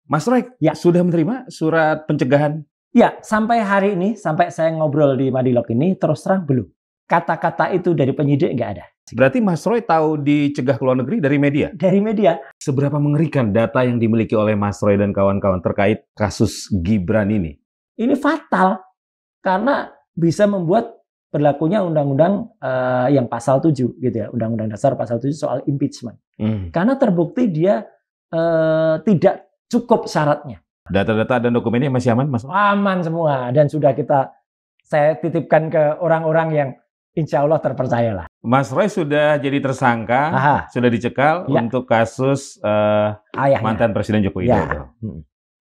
Mas Roy, Ya. sudah menerima surat pencegahan? Ya, sampai hari ini, sampai saya ngobrol di Madilog ini, terus terang belum. Kata-kata itu dari penyidik nggak ada. Berarti Mas Roy tahu dicegah ke luar negeri dari media? Dari media, Seberapa mengerikan data yang dimiliki oleh Mas Roy dan kawan-kawan terkait kasus Gibran ini? ini fatal. Karena bisa membuat berlakunya undang-undang yang pasal 7, gitu ya. Undang-undang dasar pasal 7 soal impeachment. Karena terbukti dia tidak cukup syaratnya. Data-data dan dokumennya masih aman, Mas Roy? Aman semua. Dan sudah saya titipkan ke orang-orang yang insya Allah terpercayalah. Mas Roy sudah jadi tersangka, Aha. sudah dicekal Ya. untuk kasus Ayahnya. mantan Presiden Joko Ya. Widodo.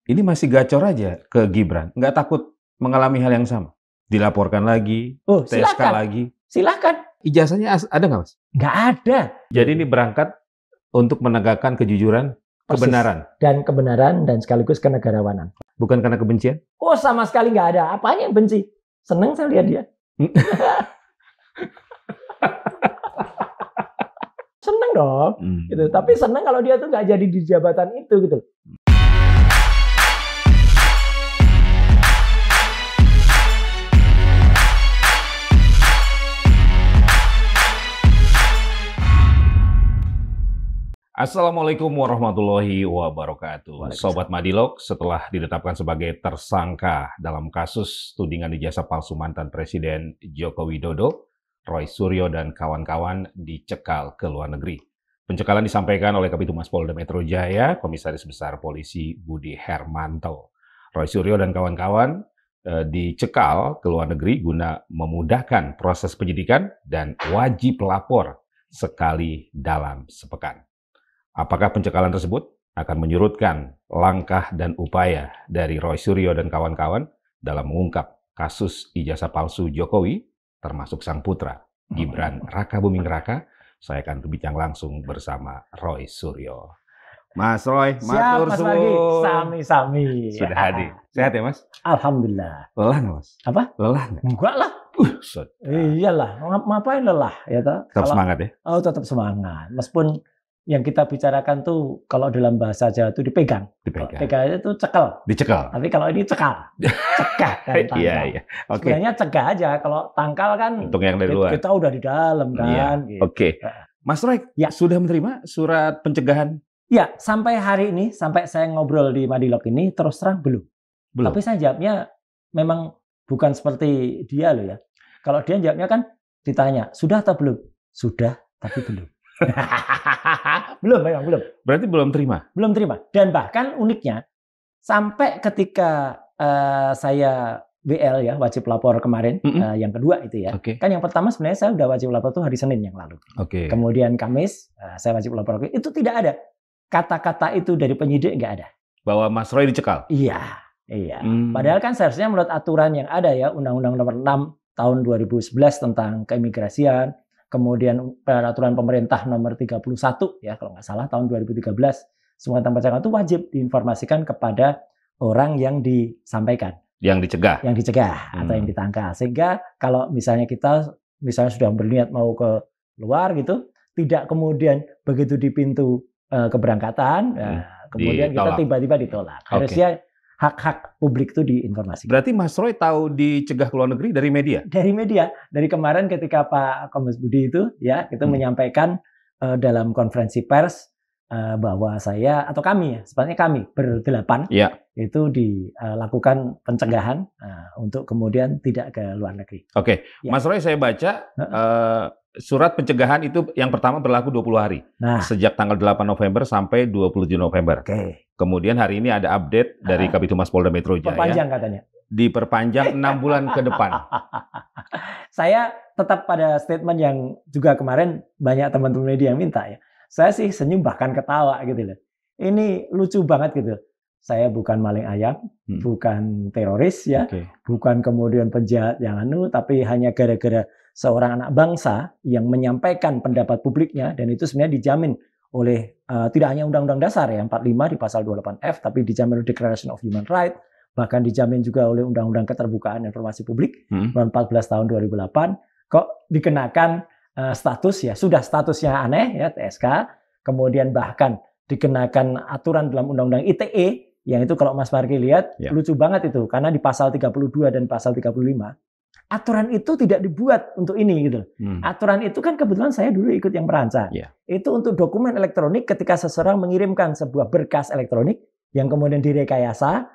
Ini masih gacor aja ke Gibran. Nggak takut mengalami hal yang sama? Dilaporkan lagi, Oh, TSK silakan. lagi. Silakan. Ijazahnya ada nggak, Mas? Nggak ada. Jadi ini berangkat untuk menegakkan kejujuran, Persis. kebenaran, Dan sekaligus kenegarawanan. bukan karena kebencian? Oh, sama sekali nggak ada. Apanya yang benci? Seneng saya lihat dia. Seneng dong. Gitu. Tapi seneng kalau dia tuh nggak jadi di jabatan itu gitu. Assalamualaikum warahmatullahi wabarakatuh. Sobat Madilog, setelah ditetapkan sebagai tersangka dalam kasus tudingan ijazah palsu mantan Presiden Joko Widodo, Roy Suryo dan kawan-kawan dicekal ke luar negeri. Pencekalan disampaikan oleh Kabitumas Polda Metro Jaya, Komisaris Besar Polisi Budi Hermanto. Roy Suryo dan kawan-kawan dicekal ke luar negeri guna memudahkan proses penyidikan dan wajib lapor sekali dalam sepekan. Apakah pencekalan tersebut akan menyurutkan langkah dan upaya dari Roy Suryo dan kawan-kawan dalam mengungkap kasus ijazah palsu Jokowi, termasuk sang putra, Gibran Rakabuming Raka? Saya akan berbincang langsung bersama Roy Suryo. Mas Roy, matur Siap, Mas Margi. suwun. Sami-sami. Sudah hadir. Sehat ya, Mas? Alhamdulillah. Lelah nggak, Mas? Apa? Lelah nggak? Enggak lah. Iyalah. Ngapain lelah? Ya, Tetap semangat ya? Oh, tetap semangat. Meskipun yang kita bicarakan tuh kalau dalam bahasa Jawa itu dipegang. Pegang itu cekel. Dicekal. Tapi kalau ini cekal. Cegah kan tangkal. Iya. Oke. Sebenarnya cegah aja. Kalau tangkal kan Untuk yang dari luar. kita udah di dalam kan. Iya. Gitu. Oke. Mas Roy, Ya. sudah menerima surat pencegahan? Ya, sampai hari ini, sampai saya ngobrol di Madilog ini, terus terang belum. Belum. Tapi saya jawabnya memang bukan seperti dia loh ya. Kalau dia jawabnya kan ditanya, sudah atau belum? Sudah, tapi belum. Memang belum. Berarti belum terima? Belum terima. Dan bahkan uniknya, sampai ketika saya WL ya, wajib lapor kemarin, yang kedua itu ya. Oke. Kan yang pertama sebenarnya saya udah wajib lapor tuh hari Senin yang lalu. Oke. Kemudian Kamis, saya wajib lapor. Itu tidak ada. Kata-kata itu dari penyidik nggak ada. Bahwa Mas Roy dicekal? Iya. Padahal kan seharusnya menurut aturan yang ada ya, Undang-Undang Nomor 6 tahun 2011 tentang keimigrasian, kemudian peraturan pemerintah nomor 31 ya kalau nggak salah tahun 2013, semua tentang pencegahan itu wajib diinformasikan kepada orang yang disampaikan. Yang dicegah? Yang dicegah atau yang ditangkal. Sehingga kalau misalnya kita sudah berniat mau ke luar gitu, tidak kemudian begitu di pintu keberangkatan, kemudian kita tiba-tiba ditolak. Harusnya hak-hak publik itu diinformasikan. Berarti Mas Roy tahu dicegah ke luar negeri dari media? Dari media. Dari kemarin ketika Pak Kombes Budi itu ya itu menyampaikan dalam konferensi pers bahwa saya atau kami ya, sebenarnya kami berdelapan itu dilakukan pencegahan untuk kemudian tidak ke luar negeri. Oke. Ya. Mas Roy, saya baca surat pencegahan itu yang pertama berlaku 20 hari. Sejak tanggal 8 November sampai 27 November. Oke. Kemudian hari ini ada update dari Kabitumas Polda Metro Jaya. Perpanjang katanya. Diperpanjang 6 bulan ke depan. Saya tetap pada statement yang juga kemarin banyak teman-teman media yang minta ya. Saya sih senyum bahkan ketawa gitu loh. Ini lucu banget gitu. Saya bukan maling ayam, bukan teroris ya, bukan kemudian penjahat yang tapi hanya gara-gara seorang anak bangsa yang menyampaikan pendapat publiknya, dan itu sebenarnya dijamin oleh tidak hanya Undang-Undang Dasar ya 45 di pasal 28F, tapi dijamin oleh Declaration of Human Rights, bahkan dijamin juga oleh Undang-Undang Keterbukaan Informasi Publik nomor 14 tahun 2008. Kok dikenakan status ya, sudah statusnya aneh ya TSK, kemudian bahkan dikenakan aturan dalam Undang-Undang ITE yang itu kalau Mas Marki lihat Ya. lucu banget itu, karena di pasal 32 dan pasal 35 aturan itu tidak dibuat untuk ini gitu. Aturan itu kan kebetulan saya dulu ikut yang merancang. Ya. Itu untuk dokumen elektronik ketika seseorang mengirimkan sebuah berkas elektronik yang kemudian direkayasa.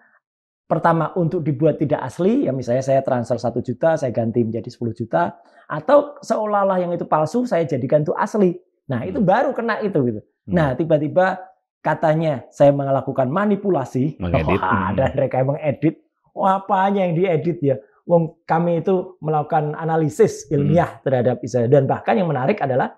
Pertama untuk dibuat tidak asli, ya misalnya saya transfer 1 juta, saya ganti menjadi 10 juta. Atau seolah-olah yang itu palsu, saya jadikan itu asli. Nah itu baru kena itu gitu. Nah tiba-tiba katanya saya melakukan manipulasi. Mengedit. Dan mereka mengedit. Apanya yang diedit ya? Wong kami itu melakukan analisis ilmiah terhadap Israel. Dan bahkan yang menarik adalah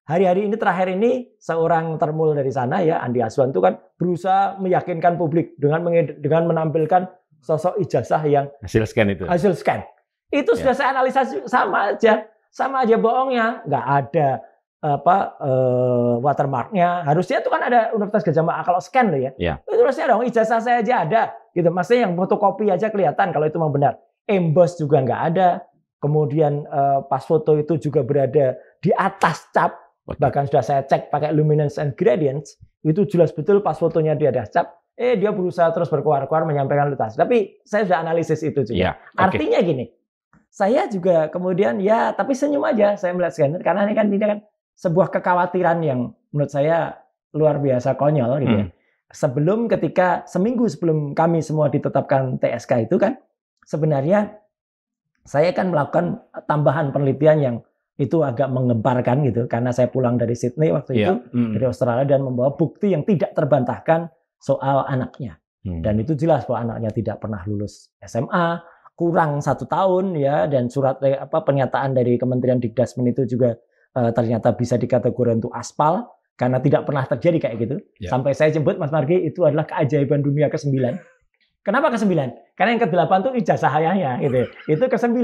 hari-hari ini terakhir ini seorang termul dari sana ya Andi Aswan itu kan berusaha meyakinkan publik dengan menampilkan sosok ijazah yang Hasil scan itu. hasil scan. Itu sudah saya analisa sama aja bohongnya, nggak ada watermarknya. Harusnya itu kan ada Universitas Gadjah Mada kalau scan loh ya. Itu harusnya dong ijazah saya aja ada gitu. Maksudnya yang fotokopi aja kelihatan kalau itu memang benar. Emboss juga nggak ada. Kemudian pas foto itu juga berada di atas cap. Bahkan sudah saya cek pakai luminance and gradients. Itu jelas betul pas fotonya di atas cap. Dia berusaha terus berkuar-kuar menyampaikan lutas. Tapi saya sudah analisis itu juga. Artinya gini. Saya juga kemudian tapi senyum aja saya melihat scanner. Karena ini kan sebuah kekhawatiran yang menurut saya luar biasa konyol gitu ya. Ketika seminggu sebelum kami semua ditetapkan TSK itu kan sebenarnya saya kan melakukan tambahan penelitian yang itu agak menggemparkan gitu karena saya pulang dari Sydney waktu itu dari Australia dan membawa bukti yang tidak terbantahkan soal anaknya. Dan itu jelas bahwa anaknya tidak pernah lulus SMA, kurang 1 tahun ya, dan surat pernyataan dari Kementerian Dikdasmen itu juga ternyata bisa dikategorikan untuk aspal karena tidak pernah terjadi kayak gitu. Sampai saya jemput Mas Margi itu adalah keajaiban dunia ke-9. Kenapa ke-9? Karena yang ke-8 itu ijazah ayahnya gitu. Itu ke-9.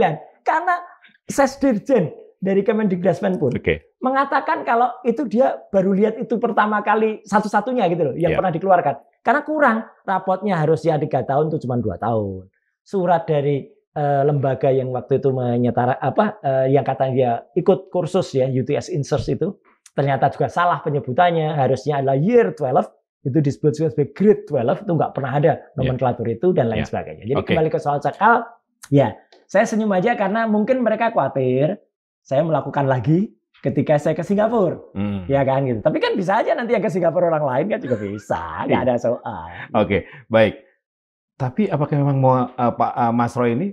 Karena Sesdirjen dari Kemendikdasmen pun mengatakan kalau itu dia baru lihat itu pertama kali satu-satunya gitu loh yang pernah dikeluarkan. Karena kurang, rapotnya harusnya 3 tahun itu cuma 2 tahun. Surat dari lembaga yang waktu itu menyetara yang katanya dia ikut kursus ya UTS Insert itu ternyata juga salah penyebutannya, harusnya adalah year 12. Itu disebut sebagai grade 12, itu nggak pernah ada nomenklatur itu dan lain sebagainya. Jadi kembali ke soal cekal, ya saya senyum aja karena mungkin mereka khawatir saya melakukan lagi ketika saya ke Singapura, ya kan gitu. Tapi kan bisa aja nanti yang ke Singapura orang lain kan juga bisa, nggak ada soal. Oke, baik. Tapi apakah memang Pak Mas Roy ini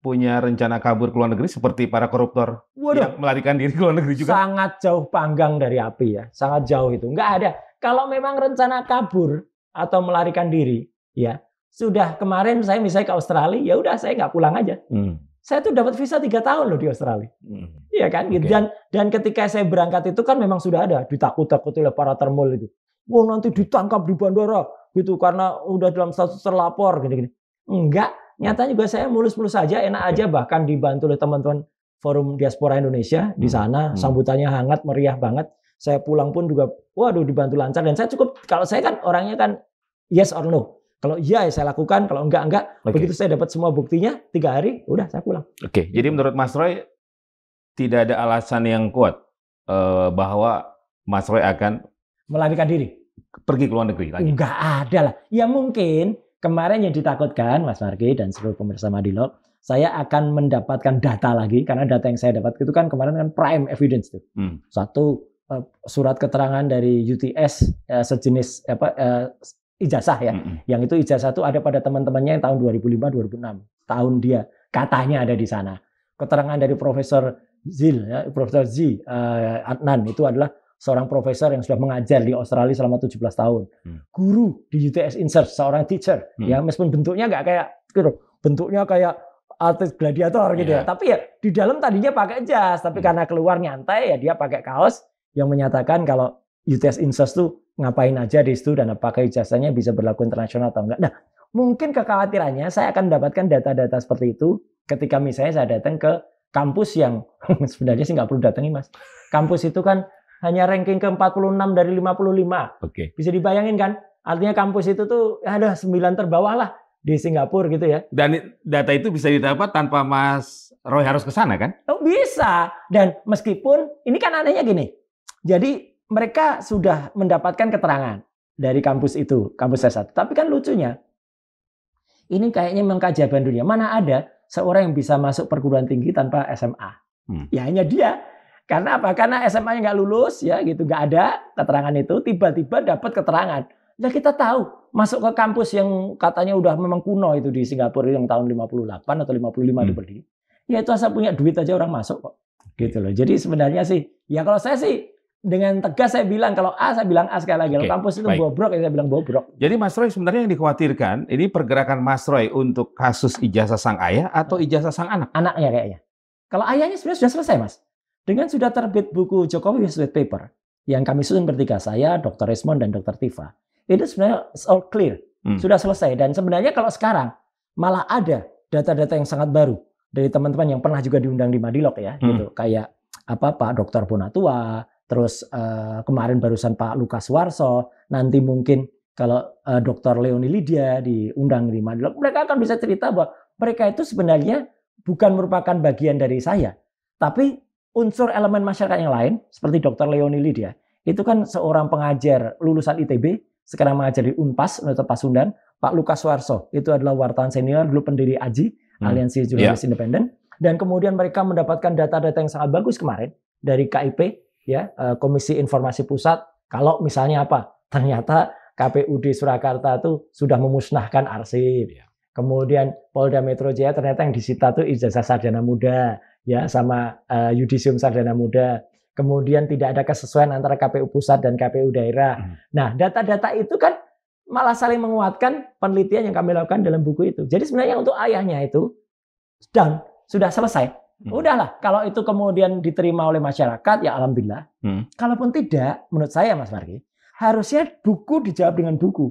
punya rencana kabur ke luar negeri seperti para koruptor yang melarikan diri ke luar negeri juga? Sangat jauh panggang dari api ya, sangat jauh itu. Nggak ada. Kalau memang rencana kabur atau melarikan diri, ya sudah kemarin saya misalnya ke Australia, ya udah saya nggak pulang aja. Saya tuh dapat visa 3 tahun loh di Australia, iya kan? Gitu. Dan ketika saya berangkat itu kan memang sudah ada ditakut-takuti oleh para termul itu. Wah nanti ditangkap di bandara gitu karena udah dalam status terlapor gini-gini. Enggak, nyatanya juga saya mulus-mulus saja, enak aja bahkan dibantu oleh teman-teman Forum Diaspora Indonesia di sana, sambutannya hangat, meriah banget. Saya pulang pun juga, waduh dibantu lancar dan saya cukup, kalau saya kan orangnya kan yes or no. Kalau iya ya saya lakukan, kalau enggak. Begitu saya dapat semua buktinya, 3 hari, udah saya pulang. Jadi menurut Mas Roy tidak ada alasan yang kuat bahwa Mas Roy akan melarikan diri, pergi ke luar negeri lagi? Enggak ada lah. Ya mungkin kemarin yang ditakutkan Mas Margi dan seluruh pemirsa Madilog, saya akan mendapatkan data lagi karena data yang saya dapat itu kan kemarin kan prime evidence tuh. Satu surat keterangan dari UTS sejenis ijazah ya. Yang itu ijazah itu ada pada teman-temannya yang tahun 2005-2006. Tahun dia katanya ada di sana. Keterangan dari Profesor Zil, ya, Profesor Z Adnan itu adalah seorang profesor yang sudah mengajar di Australia selama 17 tahun. Guru di UTS Insert, seorang teacher. Ya, meskipun bentuknya nggak kayak gitu. Bentuknya kayak artis gladiator gitu ya. Tapi ya di dalam tadinya pakai jas, tapi karena keluar nyantai ya dia pakai kaos yang menyatakan kalau UTS Insert tuh ngapain aja di situ dan apakah ijazahnya bisa berlaku internasional atau enggak. Nah, mungkin kekhawatirannya saya akan mendapatkan data-data seperti itu ketika misalnya saya datang ke kampus yang sebenarnya sih nggak perlu datangi Mas. Kampus itu kan hanya ranking ke-46 dari 55. Bisa dibayangin kan? Artinya kampus itu tuh ada 9 terbawah lah di Singapura gitu ya. Dan data itu bisa didapat tanpa Mas Roy harus ke sana kan? Oh, bisa. Dan meskipun ini kan anehnya gini. Jadi mereka sudah mendapatkan keterangan dari kampus itu, kampus S1. Tapi kan lucunya, ini kayaknya memang keajaiban dunia. Mana ada seorang yang bisa masuk perguruan tinggi tanpa SMA? Ya hanya dia. Karena apa? Karena SMA-nya nggak lulus, ya gitu, nggak ada keterangan itu. Tiba-tiba dapat keterangan. Ya kita tahu masuk ke kampus yang katanya udah memang kuno itu di Singapura yang tahun 58 atau 55 itu berdiri. Ya itu asal punya duit aja orang masuk kok. Gitu loh. Jadi sebenarnya sih, ya kalau saya sih dengan tegas saya bilang kalau A, saya bilang A sekali lagi. Kalau kampus itu bobrok, ya saya bilang bobrok. Jadi Mas Roy sebenarnya yang dikhawatirkan, ini pergerakan Mas Roy untuk kasus ijazah sang ayah atau ijazah sang anak? Anaknya kayaknya. Kalau ayahnya sebenarnya sudah selesai, Mas. Dengan sudah terbit buku Jokowi White Paper, yang kami susun bertiga, saya, Dr. Resmond, dan Dr. Tifa. Itu sebenarnya all clear. Sudah selesai. Dan sebenarnya kalau sekarang malah ada data-data yang sangat baru dari teman-teman yang pernah juga diundang di Madilog ya, gitu. Kayak Pak Dr. Bonatua, terus kemarin barusan Pak Lukas Warso, nanti mungkin kalau Dr. Leoni Lydia diundang di Madilog, mereka akan bisa cerita bahwa mereka itu sebenarnya bukan merupakan bagian dari saya, tapi unsur elemen masyarakat yang lain, seperti Dr. Leoni Lydia, itu kan seorang pengajar lulusan ITB, sekarang mengajar di Unpas, Universitas Pasundan. Pak Lukas Warso, itu adalah wartawan senior, dulu pendiri AJI, Aliansi Jurnalis Independen, dan kemudian mereka mendapatkan data-data yang sangat bagus kemarin dari KIP, ya, Komisi Informasi Pusat. Kalau misalnya apa? Ternyata KPUD Surakarta itu sudah memusnahkan arsip. Kemudian Polda Metro Jaya ternyata yang disita tuh ijazah sarjana muda, ya, sama yudisium sarjana muda. Kemudian tidak ada kesesuaian antara KPU pusat dan KPU daerah. Nah, data-data itu kan malah saling menguatkan penelitian yang kami lakukan dalam buku itu. Jadi sebenarnya untuk ayahnya itu done, sudah selesai. Udahlah, kalau itu kemudian diterima oleh masyarakat, ya alhamdulillah. Kalaupun tidak, menurut saya Mas Margi, harusnya buku dijawab dengan buku.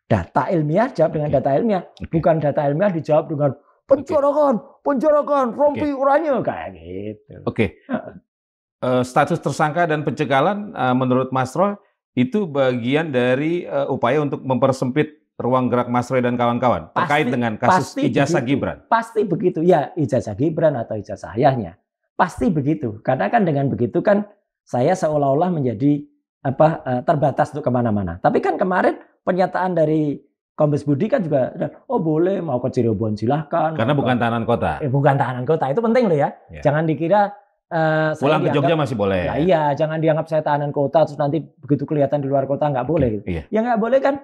Data ilmiah jawab dengan data ilmiah. Bukan data ilmiah dijawab dengan penjarakan, rompi oranye, kayak gitu. Status tersangka dan pencegahan menurut Mas Roy itu bagian dari upaya untuk mempersempit ruang gerak Mas Roy dan kawan-kawan terkait dengan kasus ijazah Gibran. Pasti begitu, ya, ijazah Gibran atau ijazah ayahnya. Pasti begitu, karena kan dengan begitu kan saya seolah-olah menjadi terbatas untuk kemana-mana. Tapi kan kemarin pernyataan dari Kombes Budi kan juga, oh boleh mau ke Cirebon silahkan. Karena bukan tahanan kota. Bukan tahanan kota, itu penting loh ya. Jangan dikira pulang ke Jogja masih boleh. Ya, iya, jangan dianggap saya tahanan kota terus nanti begitu kelihatan di luar kota nggak boleh. Gitu. Ya nggak boleh kan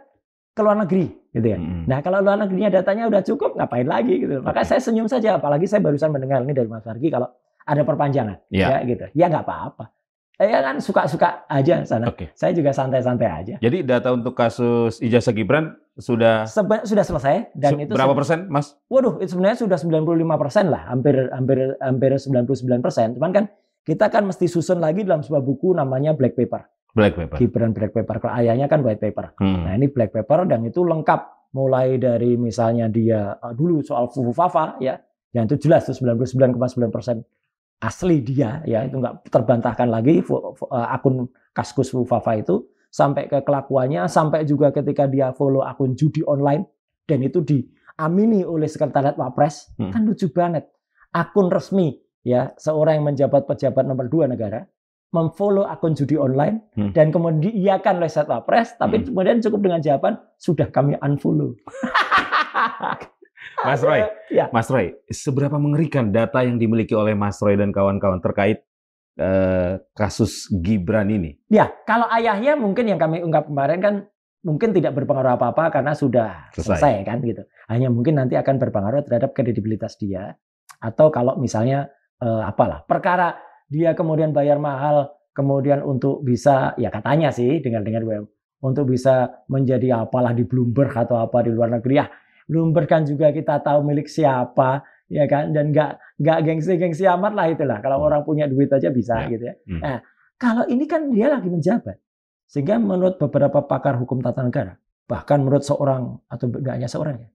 ke luar negeri, gitu ya. Nah kalau luar negerinya datanya udah cukup, ngapain lagi gitu. Makanya saya senyum saja, apalagi saya barusan mendengar ini dari Mas Margi kalau ada perpanjangan, ya gitu. Ya nggak apa-apa. Saya kan suka-suka aja sana. Saya juga santai-santai aja. Jadi data untuk kasus ijazah Gibran sudah selesai dan itu berapa persen, Mas? Waduh, itu sebenarnya sudah 95% lah, hampir 99%. Cuman kan kita kan mesti susun lagi dalam sebuah buku namanya Black Paper. Gibran Black Paper. Kalau ayahnya kan White Paper. Nah, ini Black Paper dan itu lengkap mulai dari misalnya dia dulu soal Fufafa ya, yang itu jelas tuh 99,9% asli dia ya, itu nggak terbantahkan lagi akun Kaskus Fufafa itu, sampai ke kelakuannya, sampai juga ketika dia follow akun judi online dan itu diamini oleh Sekretariat Wapres. Kan lucu banget, akun resmi ya seorang yang menjabat pejabat nomor 2 negara memfollow akun judi online dan kemudian diiyakan oleh Sekretariat Wapres, tapi kemudian cukup dengan jawaban sudah kami unfollow. Mas Roy, seberapa mengerikan data yang dimiliki oleh Mas Roy dan kawan-kawan terkait kasus Gibran ini? Ya, kalau ayahnya mungkin yang kami ungkap kemarin kan mungkin tidak berpengaruh apa-apa karena sudah selesai kan gitu. Hanya mungkin nanti akan berpengaruh terhadap kredibilitas dia. Atau kalau misalnya perkara dia kemudian bayar mahal kemudian untuk bisa, ya katanya sih dengar-dengar untuk bisa menjadi apalah di Bloomberg atau apa di luar negeri ya. Bloomberg kan juga kita tahu milik siapa, ya kan, dan nggak gengsi amat lah itulah. Kalau orang punya duit aja bisa gitu ya. Nah, kalau ini kan dia lagi menjabat, sehingga menurut beberapa pakar hukum tata negara, bahkan menurut seorang atau nggak hanya seorang ya,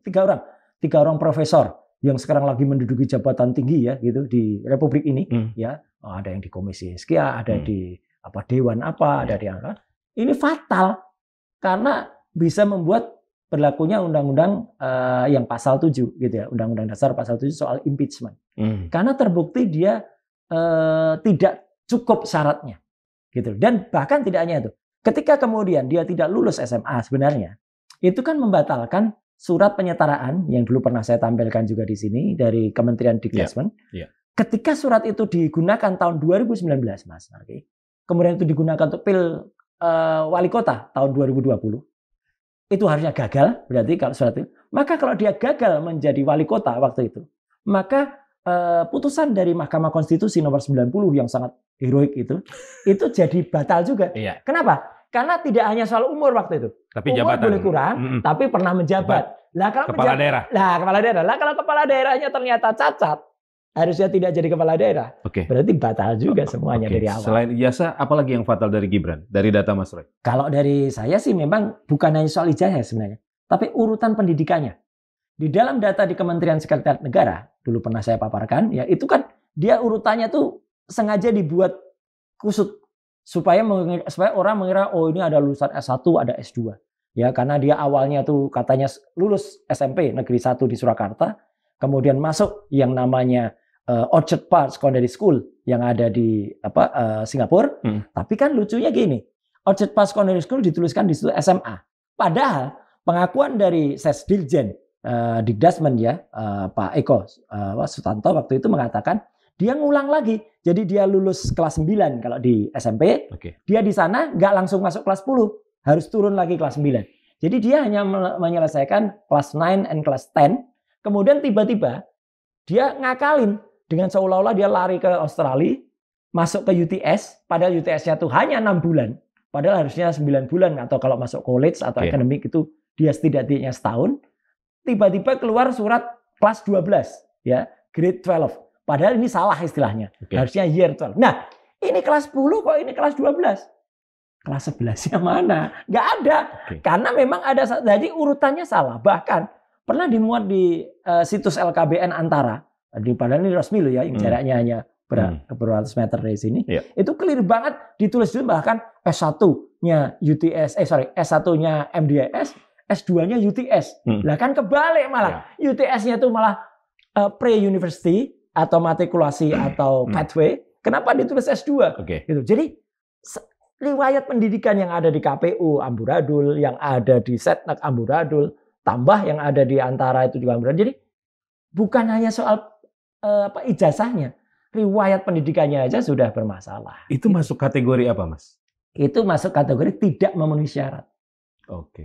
tiga orang profesor yang sekarang lagi menduduki jabatan tinggi ya gitu di Republik ini, ya, ada yang di Komisi Sekian, ada di Dewan ada di angka. Ini fatal karena bisa membuat berlakunya undang-undang yang pasal 7 gitu ya, Undang-Undang Dasar pasal 7 soal impeachment. Karena terbukti dia tidak cukup syaratnya. Gitu. Dan bahkan tidak hanya itu. Ketika kemudian dia tidak lulus SMA sebenarnya, itu kan membatalkan surat penyetaraan yang dulu pernah saya tampilkan juga di sini dari Kementerian Dikdasmen. Ketika surat itu digunakan tahun 2019, Mas Marki, kemudian itu digunakan untuk wali kota tahun 2020, itu harusnya gagal. Berarti kalau surat itu, maka kalau dia gagal menjadi wali kota waktu itu, maka putusan dari Mahkamah Konstitusi nomor 90 yang sangat heroik itu jadi batal juga. Kenapa? Karena tidak hanya soal umur waktu itu. Tapi umur jabatan boleh kurang, tapi pernah menjabat. Lah kalau kepala daerah. Kepala daerah. Lah kalau kepala daerahnya ternyata cacat, harusnya tidak jadi kepala daerah. Berarti batal juga semuanya dari awal. Selain ijazah, apalagi yang fatal dari Gibran? Dari data Mas Roy? Kalau dari saya sih memang bukan hanya soal ijazah sebenarnya, tapi urutan pendidikannya. Di dalam data di Kementerian Sekretariat Negara, dulu pernah saya paparkan, ya itu kan dia urutannya tuh sengaja dibuat kusut supaya orang mengira oh ini ada lulusan S1, ada S2. Ya, karena dia awalnya tuh katanya lulus SMP Negeri 1 di Surakarta, kemudian masuk yang namanya Orchard Park Secondary School yang ada di Singapura. Tapi kan lucunya gini, Orchard Park Secondary School dituliskan di situ SMA. Padahal pengakuan dari Sesdirjen Dikdasmen ya, Pak Eko Sutanto waktu itu mengatakan dia ngulang lagi. Jadi dia lulus kelas 9 kalau di SMP. Dia di sana nggak langsung masuk kelas 10. Harus turun lagi kelas 9. Jadi dia hanya menyelesaikan kelas 9 and kelas 10. Kemudian tiba-tiba dia ngakalin. Dengan seolah-olah dia lari ke Australia. Masuk ke UTS. Padahal UTS-nya tuh hanya 6 bulan. Padahal harusnya 9 bulan. Atau kalau masuk college atau akademik itu dia setidaknya setahun. Tiba-tiba keluar surat kelas 12. Ya, grade 12. Padahal ini salah istilahnya. Harusnya year 12. Nah, ini kelas 10 kok ini kelas 12. Kelas 11-nya mana? Nggak ada. Karena memang ada, jadi urutannya salah. Bahkan pernah dimuat di situs LKBN Antara. Padahal ini resmi loh ya, yang jaraknya hanya beberapa ratus meter dari sini. Itu clear banget ditulis dulu bahkan S1-nya UTS, S1-nya MDIS, S2-nya UTS. Lah kan kebalik malah. UTS-nya itu malah pre-university atau matrikulasi atau pathway, kenapa ditulis S2? Gitu. Jadi riwayat pendidikan yang ada di KPU amburadul, yang ada di Setnek amburadul, tambah yang ada di Antara itu juga amburadul. Jadi bukan hanya soal ijazahnya, riwayat pendidikannya aja sudah bermasalah. Itu masuk kategori apa, Mas? Itu masuk kategori tidak memenuhi syarat.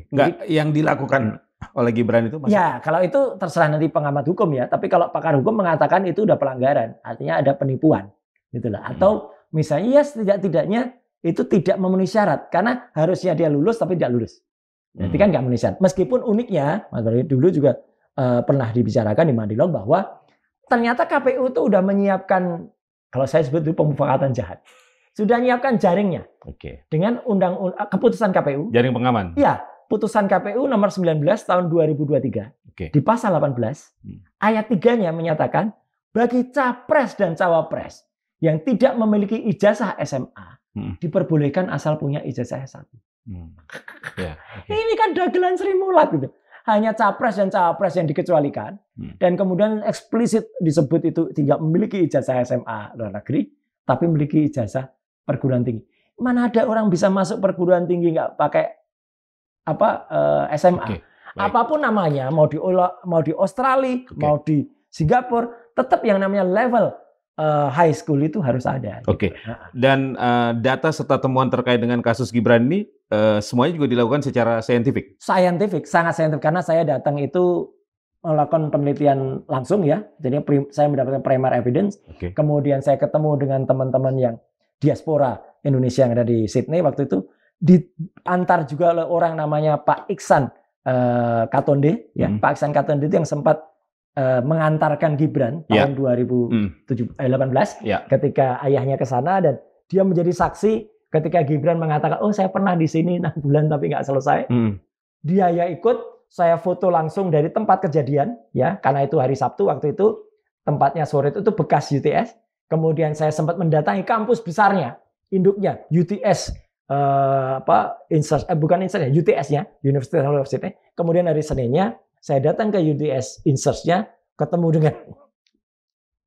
Enggak, yang dilakukan oleh Gibran itu masuk? Ya, kalau itu terserah nanti pengamat hukum ya. Tapi kalau pakar hukum mengatakan itu udah pelanggaran, artinya ada penipuan, gitulah. Atau misalnya ya setidak-tidaknya itu tidak memenuhi syarat karena harusnya dia lulus tapi tidak lulus. Berarti kan nggak memenuhi syarat. Meskipun uniknya, Mas Bari, dulu juga pernah dibicarakan di Madilog bahwa ternyata KPU itu udah menyiapkan, kalau saya sebut itu pemufakatan jahat, sudah menyiapkan jaringnya dengan keputusan KPU. Jaring pengaman. Iya. Putusan KPU nomor 19 tahun 2023 di pasal 18 ayat 3-nya menyatakan bagi capres dan cawapres yang tidak memiliki ijazah SMA diperbolehkan asal punya ijazah S1. Ini kan dagelan Sri Mulat gitu. Hanya capres dan cawapres yang dikecualikan dan kemudian eksplisit disebut itu tidak memiliki ijazah SMA luar negeri tapi memiliki ijazah perguruan tinggi. Mana ada orang bisa masuk perguruan tinggi nggak pakai SMA, apapun namanya, mau di Australia, mau di Singapura, tetap yang namanya level high school itu harus ada. Dan data serta temuan terkait dengan kasus Gibran ini semuanya juga dilakukan secara saintifik. Sangat saintifik karena saya datang itu melakukan penelitian langsung ya. Jadi saya mendapatkan primary evidence. Kemudian saya ketemu dengan teman-teman yang diaspora Indonesia yang ada di Sydney waktu itu. Diantar juga oleh orang namanya Pak Iksan Katonde, ya Pak Iksan Katonde itu yang sempat mengantarkan Gibran tahun 2018 ketika ayahnya ke sana dan dia menjadi saksi ketika Gibran mengatakan oh saya pernah di sini 6 bulan tapi nggak selesai. Dia ya ikut, saya foto langsung dari tempat kejadian ya karena itu hari Sabtu waktu itu tempatnya sore itu bekas UTS. Kemudian saya sempat mendatangi kampus besarnya induknya UTS. UTS-nya, University of Sydney. Kemudian hari Seninnya saya datang ke UTS Insearch-nya, ketemu dengan